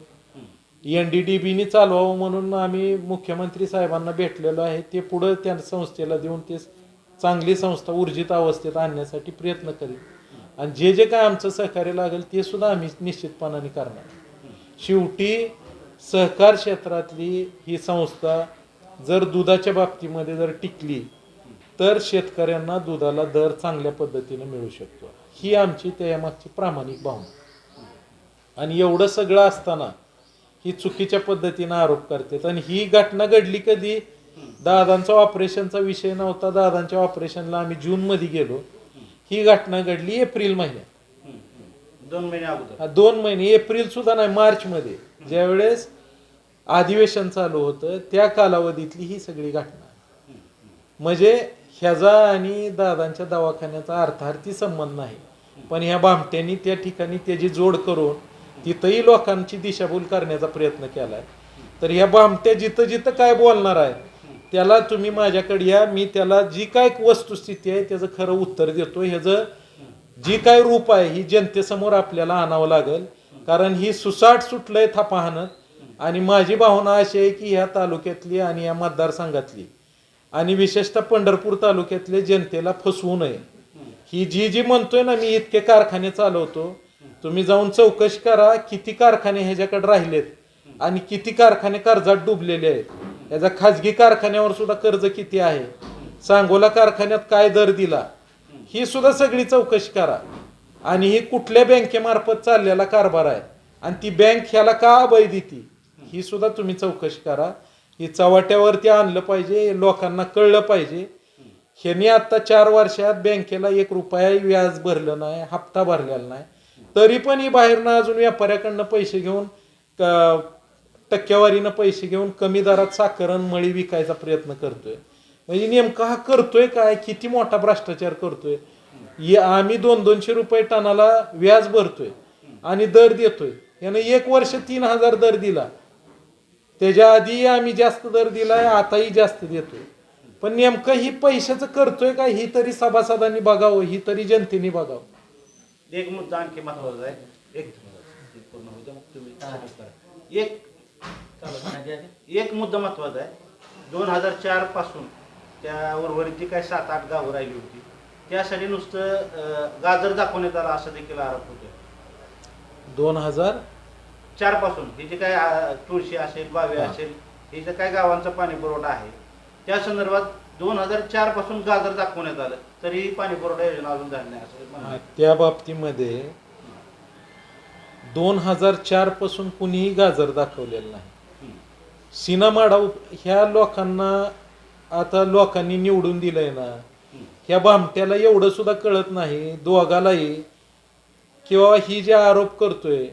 NDDBनी चालवावं म्हणून आम्ही मुख्यमंत्री साहेबांना भेटलेलो आहे. ते पुढं त्या संस्थेला देऊन ते चांगली संस्था ऊर्जित अवस्थेत आणण्यासाठी प्रयत्न करेल. आणि जे जे काय आमचं सहकार्य लागेल ते सुद्धा आम्ही निश्चितपणाने करणार. शेवटी सहकार क्षेत्रातली ही संस्था जर दुधाच्या बाबतीमध्ये जर टिकली तर शेतकऱ्यांना दुधाला दर चांगल्या पद्धतीने मिळू शकतो. ही आमची त्यामागची प्रामाणिक भावना. आणि एवढं सगळं असताना ही चुकीच्या पद्धतीने आरोप करतात. आणि ही घटना घडली कधी? दादांचा ऑपरेशनचा विषय नव्हता. दादांच्या ऑपरेशनला आम्ही जूनमध्ये गेलो. ही घटना घडली एप्रिल महिन्यात, 2 महिने अगोदर. 2 महिने, एप्रिल सुद्धा नाही, मार्चमध्ये ज्यावेळेस अधिवेशन चालू होतं त्या कालावधीतली ही सगळी घटना. म्हणजे ह्याचा आणि दादांच्या दवाखान्याचा अर्थार्थी संबंध नाही, पण ह्या भामट्यांनी त्या ठिकाणी त्याची जोड करून तिथंही लोकांची दिशाभूल करण्याचा प्रयत्न केलाय. तर ह्या भामट्या जिथं जिथं काय बोलणार आहे त्याला तुम्ही माझ्याकडे या, मी त्याला जी काय वस्तुस्थिती आहे त्याचं खरं उत्तर देतो. ह्याचं जी काय रूप आहे ही जनतेसमोर आपल्याला आणावं लागेल. कारण ही सुसाट सुटलंय थापा हाणत. आणि माझी भावना अशी आहे की ह्या तालुक्यातली आणि या मतदारसंघातली आणि विशेषतः पंढरपूर तालुक्यातले जनतेला फसवू नये. ही जी म्हणतोय ना मी इतके कारखाने चालवतो, तुम्ही जाऊन चौकशी करा किती कारखाने ह्याच्याकडे राहिलेत आणि किती कारखाने कर्जात डुबलेले आहेत. याचा खाजगी कारखान्यावर सुद्धा कर्ज किती आहे, सांगोला कारखान्यात काय दर दिला, ही सुद्धा सगळी चौकशी करा. आणि ही कुठल्या बँकेमार्फत चाललेला कारभार आहे आणि ती बँक ह्याला का अभय देती ही सुद्धा तुम्ही चौकशी करा. ही चव्हाट्यावरती आणलं पाहिजे, लोकांना कळलं पाहिजे. ह्यांनी आता 4 वर्षात बँकेला 1 रुपया व्याज भरलं नाही, हप्ता भरलेला नाही. तरी पण ही बाहेरनं अजून व्यापाऱ्याकडनं पैसे घेऊन टक्केवारीनं पैसे घेऊन कमी दरात साखर मळी विकायचा प्रयत्न करतोय. म्हणजे नेमका हा करतोय काय? किती मोठा भ्रष्टाचार करतोय. आम्ही 200-200 रुपये टनाला व्याज भरतोय आणि दर देतोय. यानं 1 वर्ष 3000 दर दिला. त्याच्या आधी आम्ही जास्त दर दिलाय, आताही जास्त देतोय. पण नेमकं ही पैशाचं करतोय काय ही तरी सभासदांनी बघावं, ही तरी जनतेने बघावं. एक मुद्दा आणखी महत्वाचा आहे. एक मुद्दा महत्वाचा आहे. 2004 पासून त्या उर्वरित जी काही 7-8 गावं राहिली होती त्यासाठी नुसतं गाजर दाखवण्यात आला असा देखील आरोप होतो. 2004 पासून हे जे काय तुळशी असेल, बावे असेल, हे जे काय गावांचा पाणी पुरवठा आहे त्या संदर्भात 2004 पासून गाजर दाखवण्यात आलं तरी पाणी पुरवठा योजना अजून झाली नाही असं त्या बाबतीमध्ये 2004 पासून कुणीही गाजर दाखवलेलं नाही. सिनामाडा ह्या लोकांना आता लोकांनी निवडून दिलंय ना, ह्या भामट्याला एवढं सुद्धा कळत नाही दोघालाही किंवा ही जे आरोप करतोय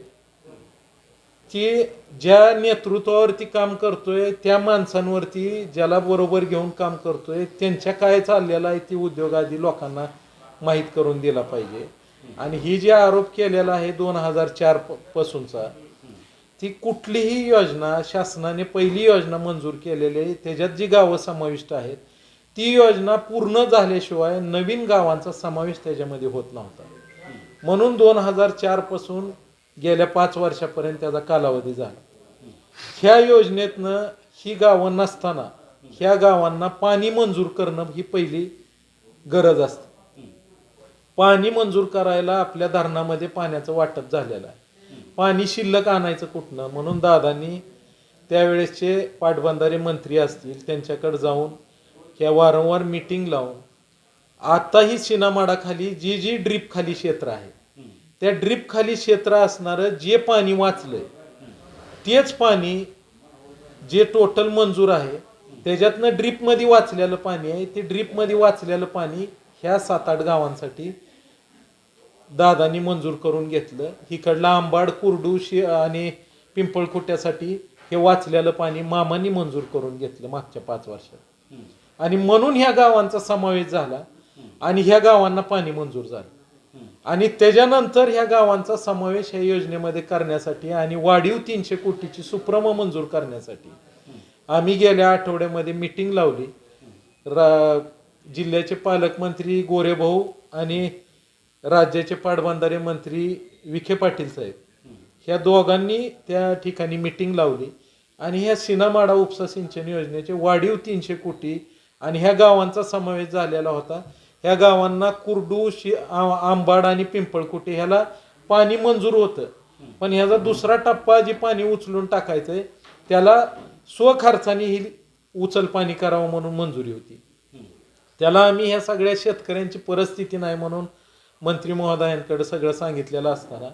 की ज्या नेतृत्वावरती काम करतोय त्या माणसांवरती ज्याला बरोबर घेऊन काम करतोय त्यांच्या काय चाललेलं आहे ती उद्योग आधी लोकांना माहीत करून दिला पाहिजे. आणि ही जी आरोप केलेला आहे 2004 पासूनचा, ती कुठलीही योजना शासनाने पहिली योजना मंजूर केलेली आहे त्याच्यात जी गावं समाविष्ट आहेत ती योजना पूर्ण झाल्याशिवाय नवीन गावांचा समावेश त्याच्यामध्ये होत नव्हता. म्हणून 2004 पासून गेल्या 5 वर्षापर्यंत त्याचा कालावधी झाला. ह्या योजनेतनं ही गावं नसताना ह्या गावांना पाणी मंजूर करणं ही पहिली गरज असते. पाणी मंजूर करायला आपल्या धरणामध्ये पाण्याचं वाटप झालेलं आहे. पाणी शिल्लक आणायचं कुठनं म्हणून दादांनी त्यावेळेसचे पाटबंधारे मंत्री असतील त्यांच्याकडे जाऊन ह्या वारंवार मीटिंग लावून आताही सिनामाडाखाली जी ड्रीप खाली क्षेत्र आहे त्या ड्रीप खाली क्षेत्र असणारं जे पाणी वाचलंय तेच पाणी जे टोटल मंजूर आहे त्याच्यातनं ड्रीपमध्ये वाचलेलं पाणी आहे ते ड्रीपमध्ये वाचलेलं पाणी ह्या 7-8 गावांसाठी दादांनी मंजूर करून घेतलं. इकडला आंबाड, कुर्डू आणि पिंपळखुट्यासाठी हे वाचलेलं पाणी मामांनी मंजूर करून घेतलं मागच्या 5 वर्षात. आणि म्हणून ह्या गावांचा समावेश झाला आणि ह्या गावांना पाणी मंजूर झालं. आणि त्याच्यानंतर ह्या गावांचा समावेश ह्या योजनेमध्ये करण्यासाठी आणि वाढीव 300 कोटीची सुप्रम मंजूर करण्यासाठी आम्ही गेल्या आठवड्यामध्ये मीटिंग लावली. जिल्ह्याचे पालकमंत्री गोरेभाऊ आणि राज्याचे पाटबंधारे मंत्री विखे पाटील साहेब ह्या दोघांनी त्या ठिकाणी मिटिंग लावली आणि ह्या सिनामाडा उपसा सिंचन योजनेचे वाढीव 300 कोटी आणि ह्या गावांचा समावेश झालेला होता. ह्या गावांना कुर्डू आंबाड आणि पिंपळकुटे ह्याला पाणी मंजूर होतं, पण ह्याचा दुसरा टप्पा जे पाणी उचलून टाकायचंय त्याला स्वखर्चाने ही उचल पाणी करावं म्हणून मंजुरी होती. त्याला आम्ही ह्या सगळ्या शेतकऱ्यांची परिस्थिती नाही म्हणून मंत्री महोदयांकडे सगळं सांगितलेलं असताना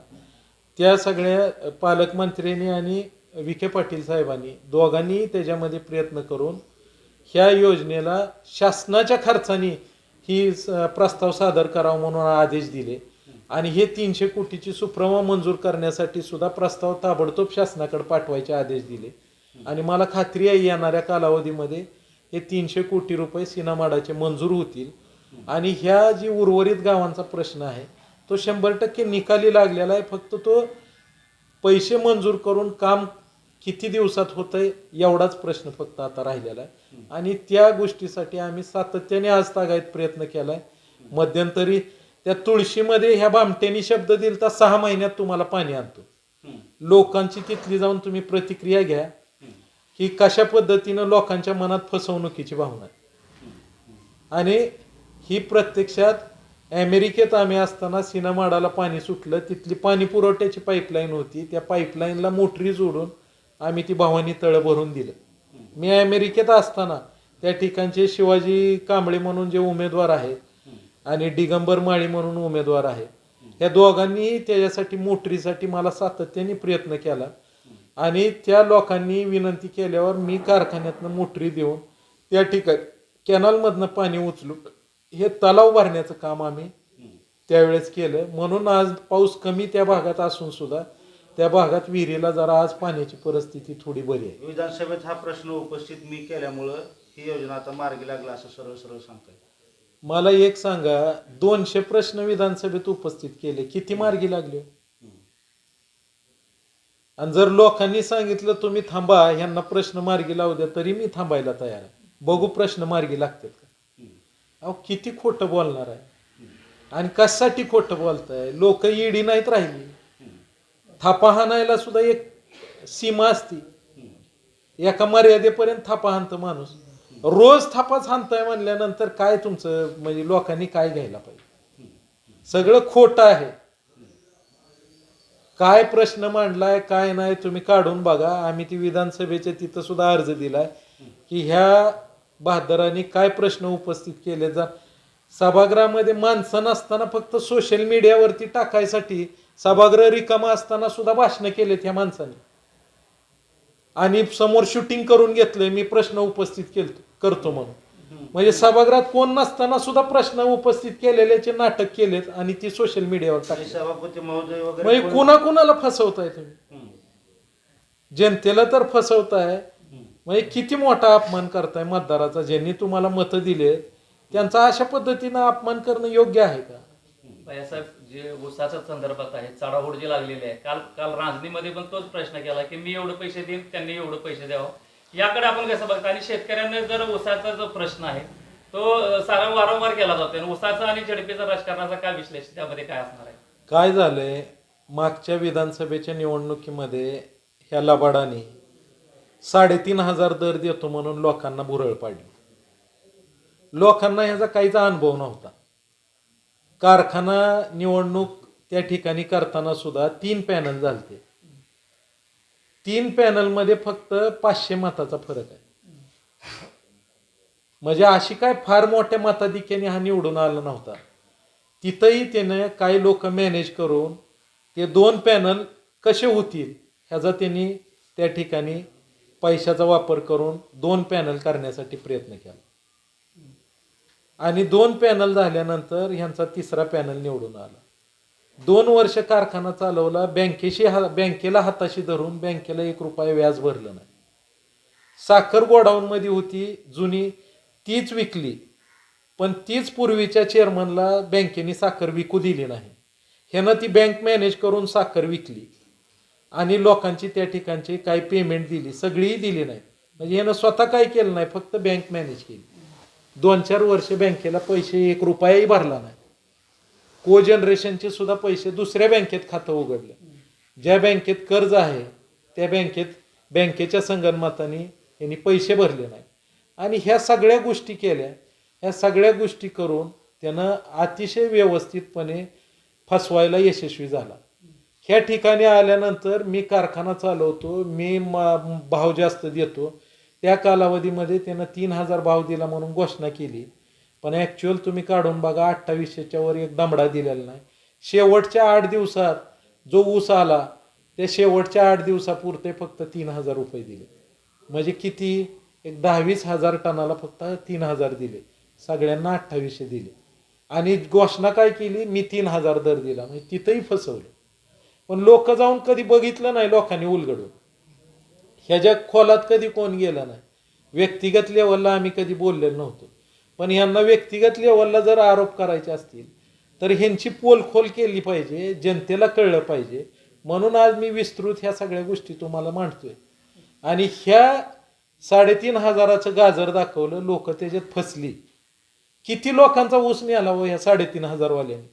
त्या सगळ्या पालकमंत्र्यांनी आणि विखे पाटील साहेबांनी दोघांनी त्याच्यामध्ये प्रयत्न करून ह्या योजनेला शासनाच्या खर्चाने ही प्रस्ताव सादर करावा म्हणून आदेश दिले आणि हे 300 कोटीची सुप्रमा मंजूर करण्यासाठी सुद्धा प्रस्ताव ताबडतोब शासनाकडे पाठवायचे आदेश दिले आणि मला खात्री आहे येणाऱ्या कालावधीमध्ये हे 300 कोटी रुपये सिनामाडाचे मंजूर होतील आणि ह्या जी उर्वरित गावांचा प्रश्न आहे तो 100% निकाली लागलेला आहे. फक्त तो पैसे मंजूर करून काम किती दिवसात होतंय एवढाच प्रश्न फक्त आता राहिलेला आहे आणि त्या गोष्टीसाठी आम्ही सातत्याने आज तागायत प्रयत्न केलाय. मध्यंतरी त्या तुळशीमध्ये ह्या भामट्यांनी शब्द दिलता 6 महिन्यात तुम्हाला पाणी आणतो. लोकांची तिथली जाऊन तुम्ही प्रतिक्रिया घ्या की कशा पद्धतीनं लोकांच्या मनात फसवणुकीची भावना आहे. आणि ही प्रत्यक्षात अमेरिकेत आम्ही असताना सिनामाडाला पाणी सुटलं, तिथली पाणी पुरवठ्याची पाईपलाईन होती, त्या पाईपलाईनला मोटरी जोडून आम्ही ती भवानी तळं भरून दिलं. मी अमेरिकेत असताना त्या ठिकाणचे शिवाजी कांबळे म्हणून जे उमेदवार आहेत आणि दिगंबर माळी म्हणून उमेदवार आहेत, ह्या दोघांनी त्याच्यासाठी मोटरीसाठी मला सातत्याने प्रयत्न केला आणि त्या लोकांनी विनंती केल्यावर मी कारखान्यातनं मोटरी देऊन त्या ठिकाणी कॅनलमधनं पाणी उचलून हे तलाव भरण्याचं काम आम्ही त्यावेळेस केलं. म्हणून आज पाऊस कमी त्या भागात असून सुद्धा त्या भागात विहिरीला जरा आज पाण्याची परिस्थिती थोडी बरी आहे. विधानसभेत हा प्रश्न उपस्थित मी केल्यामुळं ही योजना आता मार्गी लागला असं सरळ सरळ सांगताय. मला एक सांगा, 200 प्रश्न विधानसभेत उपस्थित केले, किती मार्गी लागले? आणि जर लोकांनी सांगितलं तुम्ही थांबा ह्यांना प्रश्न मार्गी लावू द्या तरी मी थांबायला तयार आहे. बघू प्रश्न मार्गी लागतात का. अहो किती खोटं बोलणार आहे आणि कशासाठी खोटं बोलताय. लोक ईडी नाहीत राहिली. थापा हाणायला सुद्धा एक सीमा असती, एका मर्यादेपर्यंत थापा हाणतं माणूस. रोज थापाच हाणताय म्हणल्यानंतर काय तुमचं म्हणजे लोकांनी काय घ्यायला पाहिजे. सगळं खोटं आहे. काय प्रश्न मांडलाय काय नाही तुम्ही काढून बघा. आम्ही ती विधानसभेच्या तिथं सुद्धा अर्ज दिलाय की ह्या बहादरांनी काय प्रश्न उपस्थित केले. सभागृहामध्ये माणसं नसताना फक्त सोशल मीडियावरती टाकायसाठी सभागृह रिकामा असताना सुद्धा भाषण केलेत ह्या माणसांनी आणि समोर शूटिंग करून घेतलंय मी प्रश्न उपस्थित करतो म्हणून. म्हणजे सभागृहात कोण नसताना सुद्धा प्रश्न उपस्थित केलेल्याचे नाटक केलेत आणि ती सोशल मीडियावर टाकले. सभापती महोदय वगैरे म्हणजे कुणाकुणाला फसवताय तुम्ही. जनतेला तर फसवताय. म्हणजे किती मोठा अपमान करताय मतदाराचा. ज्यांनी तुम्हाला मतं दिले त्यांचा अशा पद्धतीनं अपमान करणं योग्य आहे का. साहेब जे ऊसाच्या संदर्भात आहे चढाओढ जी लागलेली आहे, काल रांजणीमध्ये पण तोच प्रश्न केला की मी एवढे पैसे देईन त्यांनी एवढे पैसे द्यावं. याकडे आपण कसं बघतो आणि शेतकऱ्यांना जर ऊसाचा जो प्रश्न आहे तो सारा वारंवार केला जातो आणि ऊसाचा आणि झडपीचा राजकारणाचा काय विश्लेषण त्यामध्ये काय असणार आहे. काय झालंय मागच्या विधानसभेच्या निवडणुकीमध्ये ह्या लबाडाने 3,500 दर देतो म्हणून लोकांना भुरळ पाडली. लोकांना ह्याचा काहीच अनुभव नव्हता. कारखाना निवडणूक त्या ठिकाणी करताना सुद्धा 3 पॅनल झालते. 3 पॅनलमध्ये फक्त 500 मताचा फरक आहे. म्हणजे अशी काय फार मोठ्या मताधिक्याने हा निवडून आला नव्हता. तिथंही त्याने काही लोक मॅनेज करून ते 2 पॅनल कसे होतील ह्याचा त्यांनी त्या ठिकाणी पैशाचा वापर करून 2 पॅनल करण्यासाठी प्रयत्न केला आणि 2 पॅनल झाल्यानंतर ह्यांचा 3रा पॅनल निवडून आला. 2 वर्ष कारखाना चालवला. बँकेला हाताशी धरून बँकेला 1 रुपया व्याज भरलं नाही. साखर गोडाऊन मध्ये होती जुनी तीच विकली, पण तीच पूर्वीच्या चेअरमनला बँकेने साखर विकू दिली नाही. ह्यानं ती बँक मॅनेज करून साखर विकली आणि लोकांची त्या ठिकाणची काही पेमेंट दिली, सगळीही दिली नाही. म्हणजे ह्यानं स्वतः काय केलं नाही, फक्त बँक मॅनेज केली. 2-4 वर्ष बँकेला पैसे 1 रुपयाही भरला नाही. को जनरेशनचे सुद्धा पैसे दुसऱ्या बँकेत खातं उघडलं. ज्या बँकेत कर्ज आहे त्या बँकेच्या संगनमताने यांनी पैसे भरले नाही आणि ह्या सगळ्या गोष्टी केल्या. ह्या सगळ्या गोष्टी करून त्यानं अतिशय व्यवस्थितपणे फसवायला यशस्वी झाला. ह्या ठिकाणी आल्यानंतर मी कारखाना चालवतो, मी भाव जास्त देतो, त्या कालावधीमध्ये त्यानं 3,000 भाव दिला म्हणून घोषणा केली. पण ॲक्च्युअल तुम्ही काढून बघा 2800च्या वर एक दमडा दिलेला नाही. शेवटच्या 8 दिवसात जो ऊस आला त्या शेवटच्या 8 दिवसापुरते फक्त 3,000 रुपये दिले. म्हणजे किती, एक 10-20 हजार टनाला फक्त 3,000 दिले, सगळ्यांना 2800 दिले. आणि घोषणा काय केली, मी 3,000 दर दिला. म्हणजे तिथंही फसवलं. पण लोक जाऊन कधी बघितलं नाही, लोकांनी उलगडून ह्याच्या खोलात कधी कोण गेलं नाही. व्यक्तिगत लेवलला आम्ही कधी बोललेलो नव्हतो. पण ह्यांना व्यक्तिगत लेवलला जर आरोप करायचे असतील तर ह्यांची पोलखोल केली पाहिजे, जनतेला कळलं पाहिजे. म्हणून आज मी विस्तृत ह्या सगळ्या गोष्टी तुम्हाला मांडतोय. आणि ह्या 3,500चं गाजर दाखवलं, लोक त्याच्यात फसली. किती लोकांचा ऊस मिळाला व ह्या 3,500 वाल्यांनी.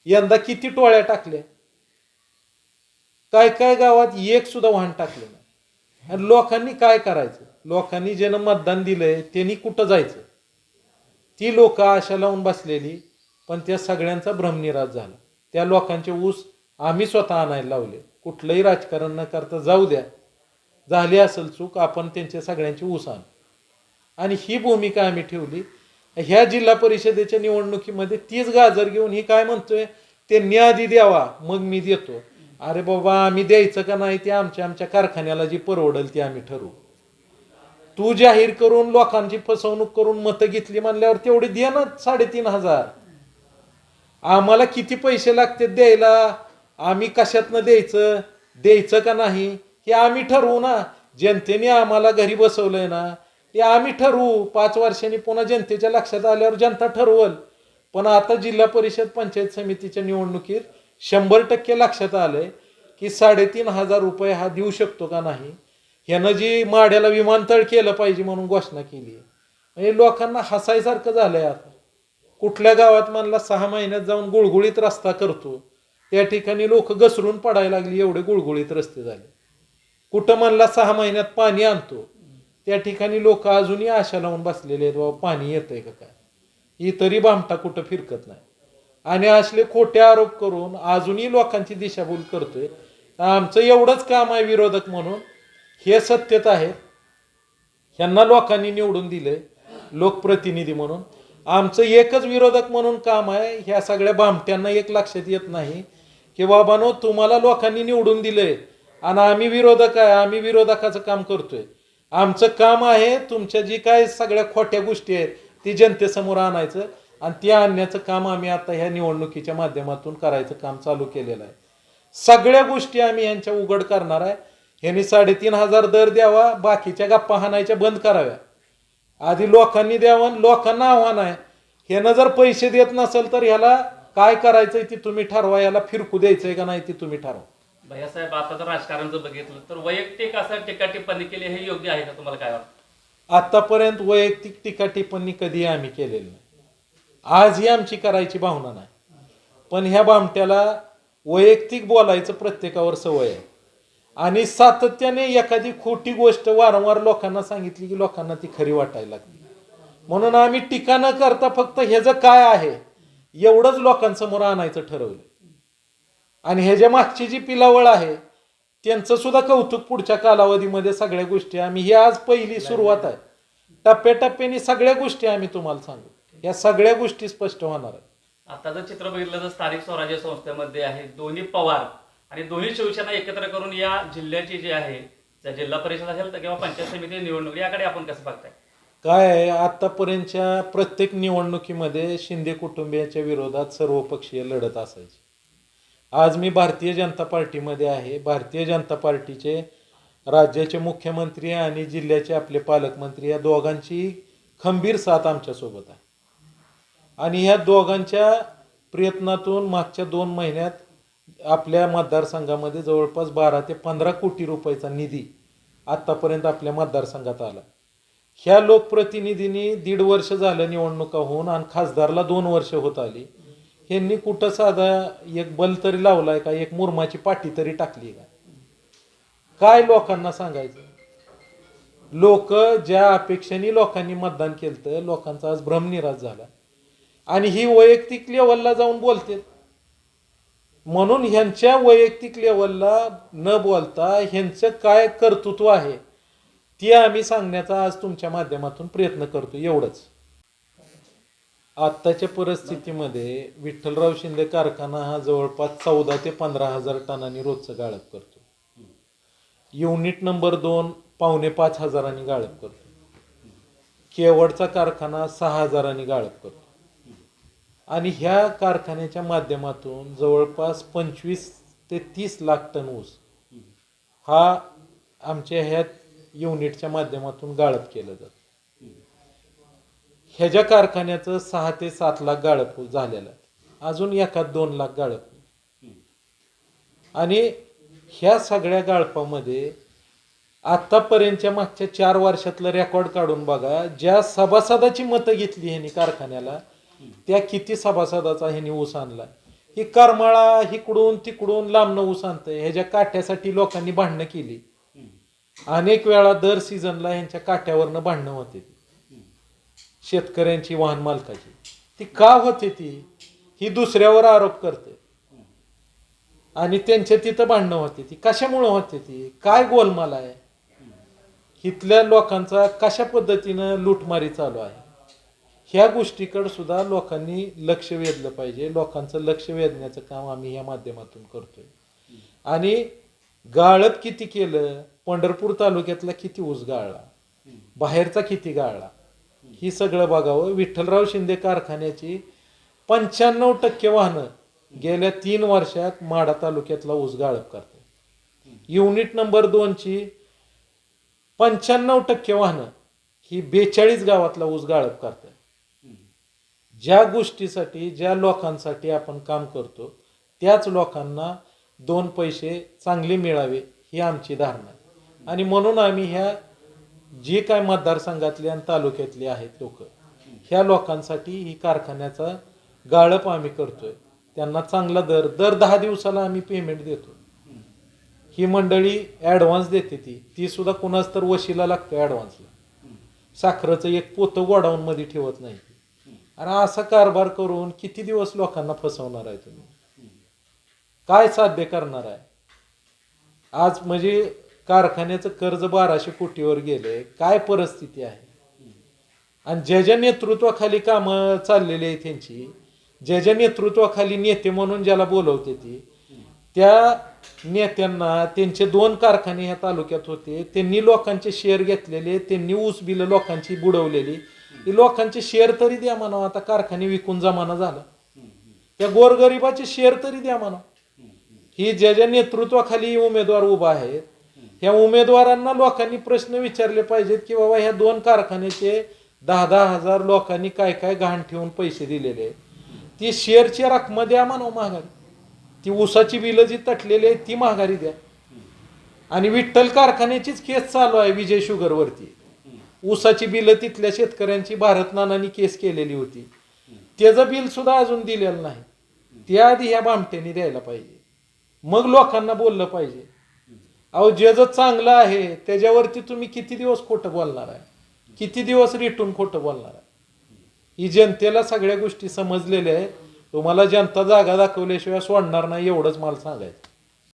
यंदा किती टोळ्या टाकल्या, काय काय गावात एक सुद्धा वाहन टाकलं नाही. आणि लोकांनी काय करायचं, लोकांनी ज्यानं मतदान दिलंय त्यांनी कुठं जायचं. ती लोक आशा लावून बसलेली, पण त्या सगळ्यांचा भ्रमनिराश झाला. त्या लोकांचे ऊस आम्ही स्वतः आणायला लावले. कुठलंही राजकारण न करता जाऊ द्या, झाली असेल चूक, आपण त्यांच्या सगळ्यांची ऊस आण. आणि ही भूमिका आम्ही ठेवली. ह्या जिल्हा परिषदेच्या निवडणुकीमध्ये तीच गाजर घेऊन ही काय म्हणतोय, त्यांनी आधी द्यावा मग मी देतो. अरे बाबा, आम्ही द्यायचं का नाही ते आमच्या कारखान्याला जी परवडेल ती आम्ही ठरवू. तू जाहीर करून लोकांची फसवणूक करून मतं घेतली म्हणल्यावर तेवढे दे ना 3,500. आम्हाला किती पैसे लागतात द्यायला, आम्ही कशातनं द्यायचं का नाही हे आम्ही ठरवू ना. जनतेने आम्हाला घरी बसवलंय ना, हे आम्ही ठरवू. 5 वर्षांनी पुन्हा जनतेच्या लक्षात आल्यावर जनता ठरवल. पण आता जिल्हा परिषद पंचायत समितीच्या निवडणुकीत 100% लक्षात आलंय की 3,500 रुपये हा देऊ शकतो का नाही. ह्यानं जी माड्याला विमानतळ केलं पाहिजे म्हणून घोषणा केली आहे. म्हणजे लोकांना हसायसारखं झालंय. आता कुठल्या गावात म्हणला 6 महिन्यात जाऊन गुळगुळीत रस्ता करतो, त्या ठिकाणी लोक घसरून पडायला लागली, एवढे गुळगुळीत रस्ते झाले. कुठं म्हणला 6 महिन्यात पाणी आणतो, त्या ठिकाणी लोक अजूनही आशा लावून बसलेले आहेत, बाबा पाणी येतंय का काय. ही तरी भामटा कुठं फिरकत नाही. आणि असले खोटे आरोप करून अजूनही लोकांची दिशाभूल करतोय. आमचं एवढंच काम आहे विरोधक म्हणून, हे सत्यता आहे. ह्यांना लोकांनी निवडून दिलंय लोकप्रतिनिधी म्हणून. आमचं एकच विरोधक म्हणून काम आहे. ह्या सगळ्या भामट्यांना एक लक्षात येत नाही की बाबांनो, तुम्हाला लोकांनी निवडून दिलंय आणि आम्ही विरोधक आहे, आम्ही विरोधकाचं काम करतोय. आमचं काम आहे तुमच्या जी काय सगळ्या खोट्या गोष्टी आहेत ती जनतेसमोर आणायचं, आणि ते आणण्याचं काम आम्ही आता ह्या निवडणुकीच्या माध्यमातून करायचं काम चालू केलेलं आहे. सगळ्या गोष्टी आम्ही यांच्या उघड करणार आहे. ह्यांनी 3,500 दर द्यावा, बाकीच्या गप्पा हाणायच्या बंद कराव्या. आधी लोकांनी द्यावं. लोकांना आव्हान आहे, ह्यानं जर पैसे देत नसेल तर ह्याला काय करायचंय ती तुम्ही ठरवा, याला फिरकू द्यायचंय का नाही ती तुम्ही ठरवा. भैयासाहेब, आता जर राजकारणचं बघितलं तर वैयक्तिक असं टीका टिप्पणी केली हे योग्य आहे का, तुम्हाला काय वाटतं? आतापर्यंत वैयक्तिक टीका टिप्पणी कधी आम्ही केलेली नाही, आजही आमची करायची भावना नाही. पण ह्या भामट्याला वैयक्तिक बोलायचं प्रत्येकावर सवय आहे. आणि सातत्याने एखादी खोटी गोष्ट वारंवार लोकांना सांगितली की लोकांना ती खरी वाटायला लागली. म्हणून आम्ही टीका न करता फक्त ह्याचं काय आहे एवढंच लोकांसमोर आणायचं ठरवलं. आणि ह्याच्या मागची जी पिलावळ आहे त्यांचं सुद्धा कौतुक पुढच्या कालावधीमध्ये सगळ्या गोष्टी आम्ही, ही आज पहिली सुरुवात आहे. टप्प्याटप्प्याने सगळ्या गोष्टी आम्ही तुम्हाला सांगू, या सगळ्या गोष्टी स्पष्ट होणार आहेत. आता जर चित्र बघितलं तर स्थानिक स्वराज्य संस्थेमध्ये आहे दोन्ही पवार आणि दोन्ही शिवसेना एकत्र करून या जिल्ह्याची जी आहे, जिल्हा परिषद असेल तर किंवा पंचायत समिती निवडणूक, याकडे आपण कसं बघताय? काय आहे, आतापर्यंतच्या प्रत्येक निवडणुकीमध्ये शिंदे कुटुंबियाच्या विरोधात सर्वपक्षीय लढत असायची. आज मी भारतीय जनता पार्टीमध्ये आहे. भारतीय जनता पार्टीचे राज्याचे मुख्यमंत्री आणि जिल्ह्याचे आपले पालकमंत्री या दोघांची खंबीर साथ आमच्यासोबत आहे. आणि ह्या दोघांच्या प्रयत्नातून मागच्या 2 महिन्यात आपल्या मतदारसंघामध्ये जवळपास 12 ते 15 कोटी रुपयाचा निधी आत्तापर्यंत आपल्या मतदारसंघात आला. ह्या लोकप्रतिनिधींनी 1.5 वर्ष झालं निवडणुका होऊन आणि खासदारला 2 वर्ष होत आली. ह्यांनी कुठं साधा एक बल तरी लावलाय का, एक मुरमाची पाटी तरी टाकली का? काय लोकांना सांगायचं? लोक ज्या अपेक्षेने लोकांनी मतदान केलं, लोकांचा आज भ्रमनिराश झाला आणि ही वैयक्तिक लेवलला जाऊन बोलते. म्हणून ह्यांच्या वैयक्तिक लेवलला न बोलता ह्यांचं काय कर्तृत्व आहे ते आम्ही सांगण्याचा आज तुमच्या माध्यमातून प्रयत्न करतो. एवढंच. आत्ताच्या परिस्थितीमध्ये विठ्ठलराव शिंदे कारखाना हा जवळपास 14 ते 15,000 टनांनी रोजचं गाळप करतो. युनिट नंबर 2 4,500 गाळप करतो. केवडचा कारखाना 6,000 गाळप करतो. आणि ह्या कारखान्याच्या माध्यमातून जवळपास 25 ते 30 लाख टन ऊस हा आमच्या ह्या युनिटच्या माध्यमातून गाळप केलं जातं. ह्याच्या कारखान्याचं 6 ते 7 लाख गाळप झालेलं आहे. अजून 1-2 लाख गाळप. आणि ह्या सगळ्या गाळपामध्ये आतापर्यंतच्या मागच्या 4 वर्षातलं रेकॉर्ड काढून बघा. ज्या सभासदाची मतं घेतली ह्यांनी कारखान्याला, त्या किती सभासदाचा ह्यांनी ऊस आणला. ही करमाळा इकडून तिकडून लांबणं ऊस आणतंय. ह्याच्या काठ्यासाठी लोकांनी भांडणं केली. अनेक वेळा दर सीझनला ह्यांच्या काठ्यावरनं भांडणं होते. शेतकऱ्यांची, वाहन मालकाची. ती का होते ती? ही दुसऱ्यावर आरोप करते आणि त्यांच्या तिथं भांडणं होते. ती कशामुळे होते? ती काय गोलमाल आहे? इथल्या लोकांचा कशा पद्धतीनं लूटमारी चालू आहे? ह्या गोष्टीकडे सुद्धा लोकांनी लक्ष वेधलं पाहिजे. लोकांचं लक्ष वेधण्याचं काम आम्ही ह्या माध्यमातून करतोय. आणि गाळप किती केलं, पंढरपूर तालुक्यातला किती ऊस गाळला, बाहेरचा किती गाळला, ही सगळं बघावं. विठ्ठलराव शिंदे कारखान्याची 95% वाहनं गेल्या 3 वर्षात माढा तालुक्यातला ऊस गाळप करते. युनिट नंबर 2ची 95% वाहनं ही 42 गावातला ऊस गाळप करते. ज्या गोष्टीसाठी, ज्या लोकांसाठी आपण काम करतो, त्याच लोकांना 2 पैसे चांगले मिळावे ही आमची धारणा आहे. आणि म्हणून आम्ही ह्या जे काय मतदारसंघातले आणि तालुक्यातले आहेत लोक, ह्या लोकांसाठी ही कारखान्याचा गाळप आम्ही करतोय. त्यांना चांगला दर 10 दिवसाला आम्ही पेमेंट देतो. ही मंडळी ॲडव्हान्स देते. ती सुद्धा कुणाच तर वशीला लागतो ॲडव्हान्सला. साखरेचं एक पोतं गोडाऊनमध्ये ठेवत नाही. आणि असा कारभार करून किती दिवस लोकांना फसवणार आहे तुम्ही? काय साध्य करणार आहे? आज म्हणजे कारखान्याचं कर्ज 1200 कोटीवर गेले. काय परिस्थिती आहे? आणि ज्या नेतृत्वाखाली कामं चाललेली आहे त्यांची, ज्या नेतृत्वाखाली नेते म्हणून ज्याला बोलवते ती, त्या नेत्यांना त्यांचे 2 कारखाने ह्या तालुक्यात होते. त्यांनी लोकांचे शेअर घेतलेले, त्यांनी ऊस बिलं लोकांची बुडवलेली. लोकांचे शेअर तरी द्या म्हणा. आता कारखाने विकून जमाना झाला. त्या गोरगरिबाचे शेअर तरी द्या म्हणा. ही ज्या नेतृत्वाखाली उमेदवार उभा आहेत, ह्या उमेदवारांना लोकांनी प्रश्न विचारले पाहिजेत की बाबा ह्या 2 कारखान्याचे 10-10 हजार लोकांनी काय काय गहाण ठेवून पैसे दिलेले आहेत, ती शेअरची रक्कम द्या म्हणा माघारी. ती ऊसाची बिलं जी तटलेली आहेत ती माघारी द्या. आणि विठ्ठल कारखान्याचीच केस चालू आहे विजय शुगरवरती. ऊसाची बिलं तिथल्या शेतकऱ्यांची भारत नानांनी केस केलेली होती. त्याचं बिल सुद्धा अजून दिलेलं नाही. त्याआधी ह्या भामट्यांनी द्यायला पाहिजे. मग लोकांना बोललं पाहिजे. अहो जे चांगलं आहे त्याच्यावरती तुम्ही किती दिवस खोटं बोलणार आहे? किती दिवस रिटून खोटं बोलणार आहे? ही जनतेला सगळ्या गोष्टी समजलेल्या आहेत. तुम्हाला जनता जागा दाखवल्याशिवाय सोडणार नाही, एवढंच मला सांगायचं.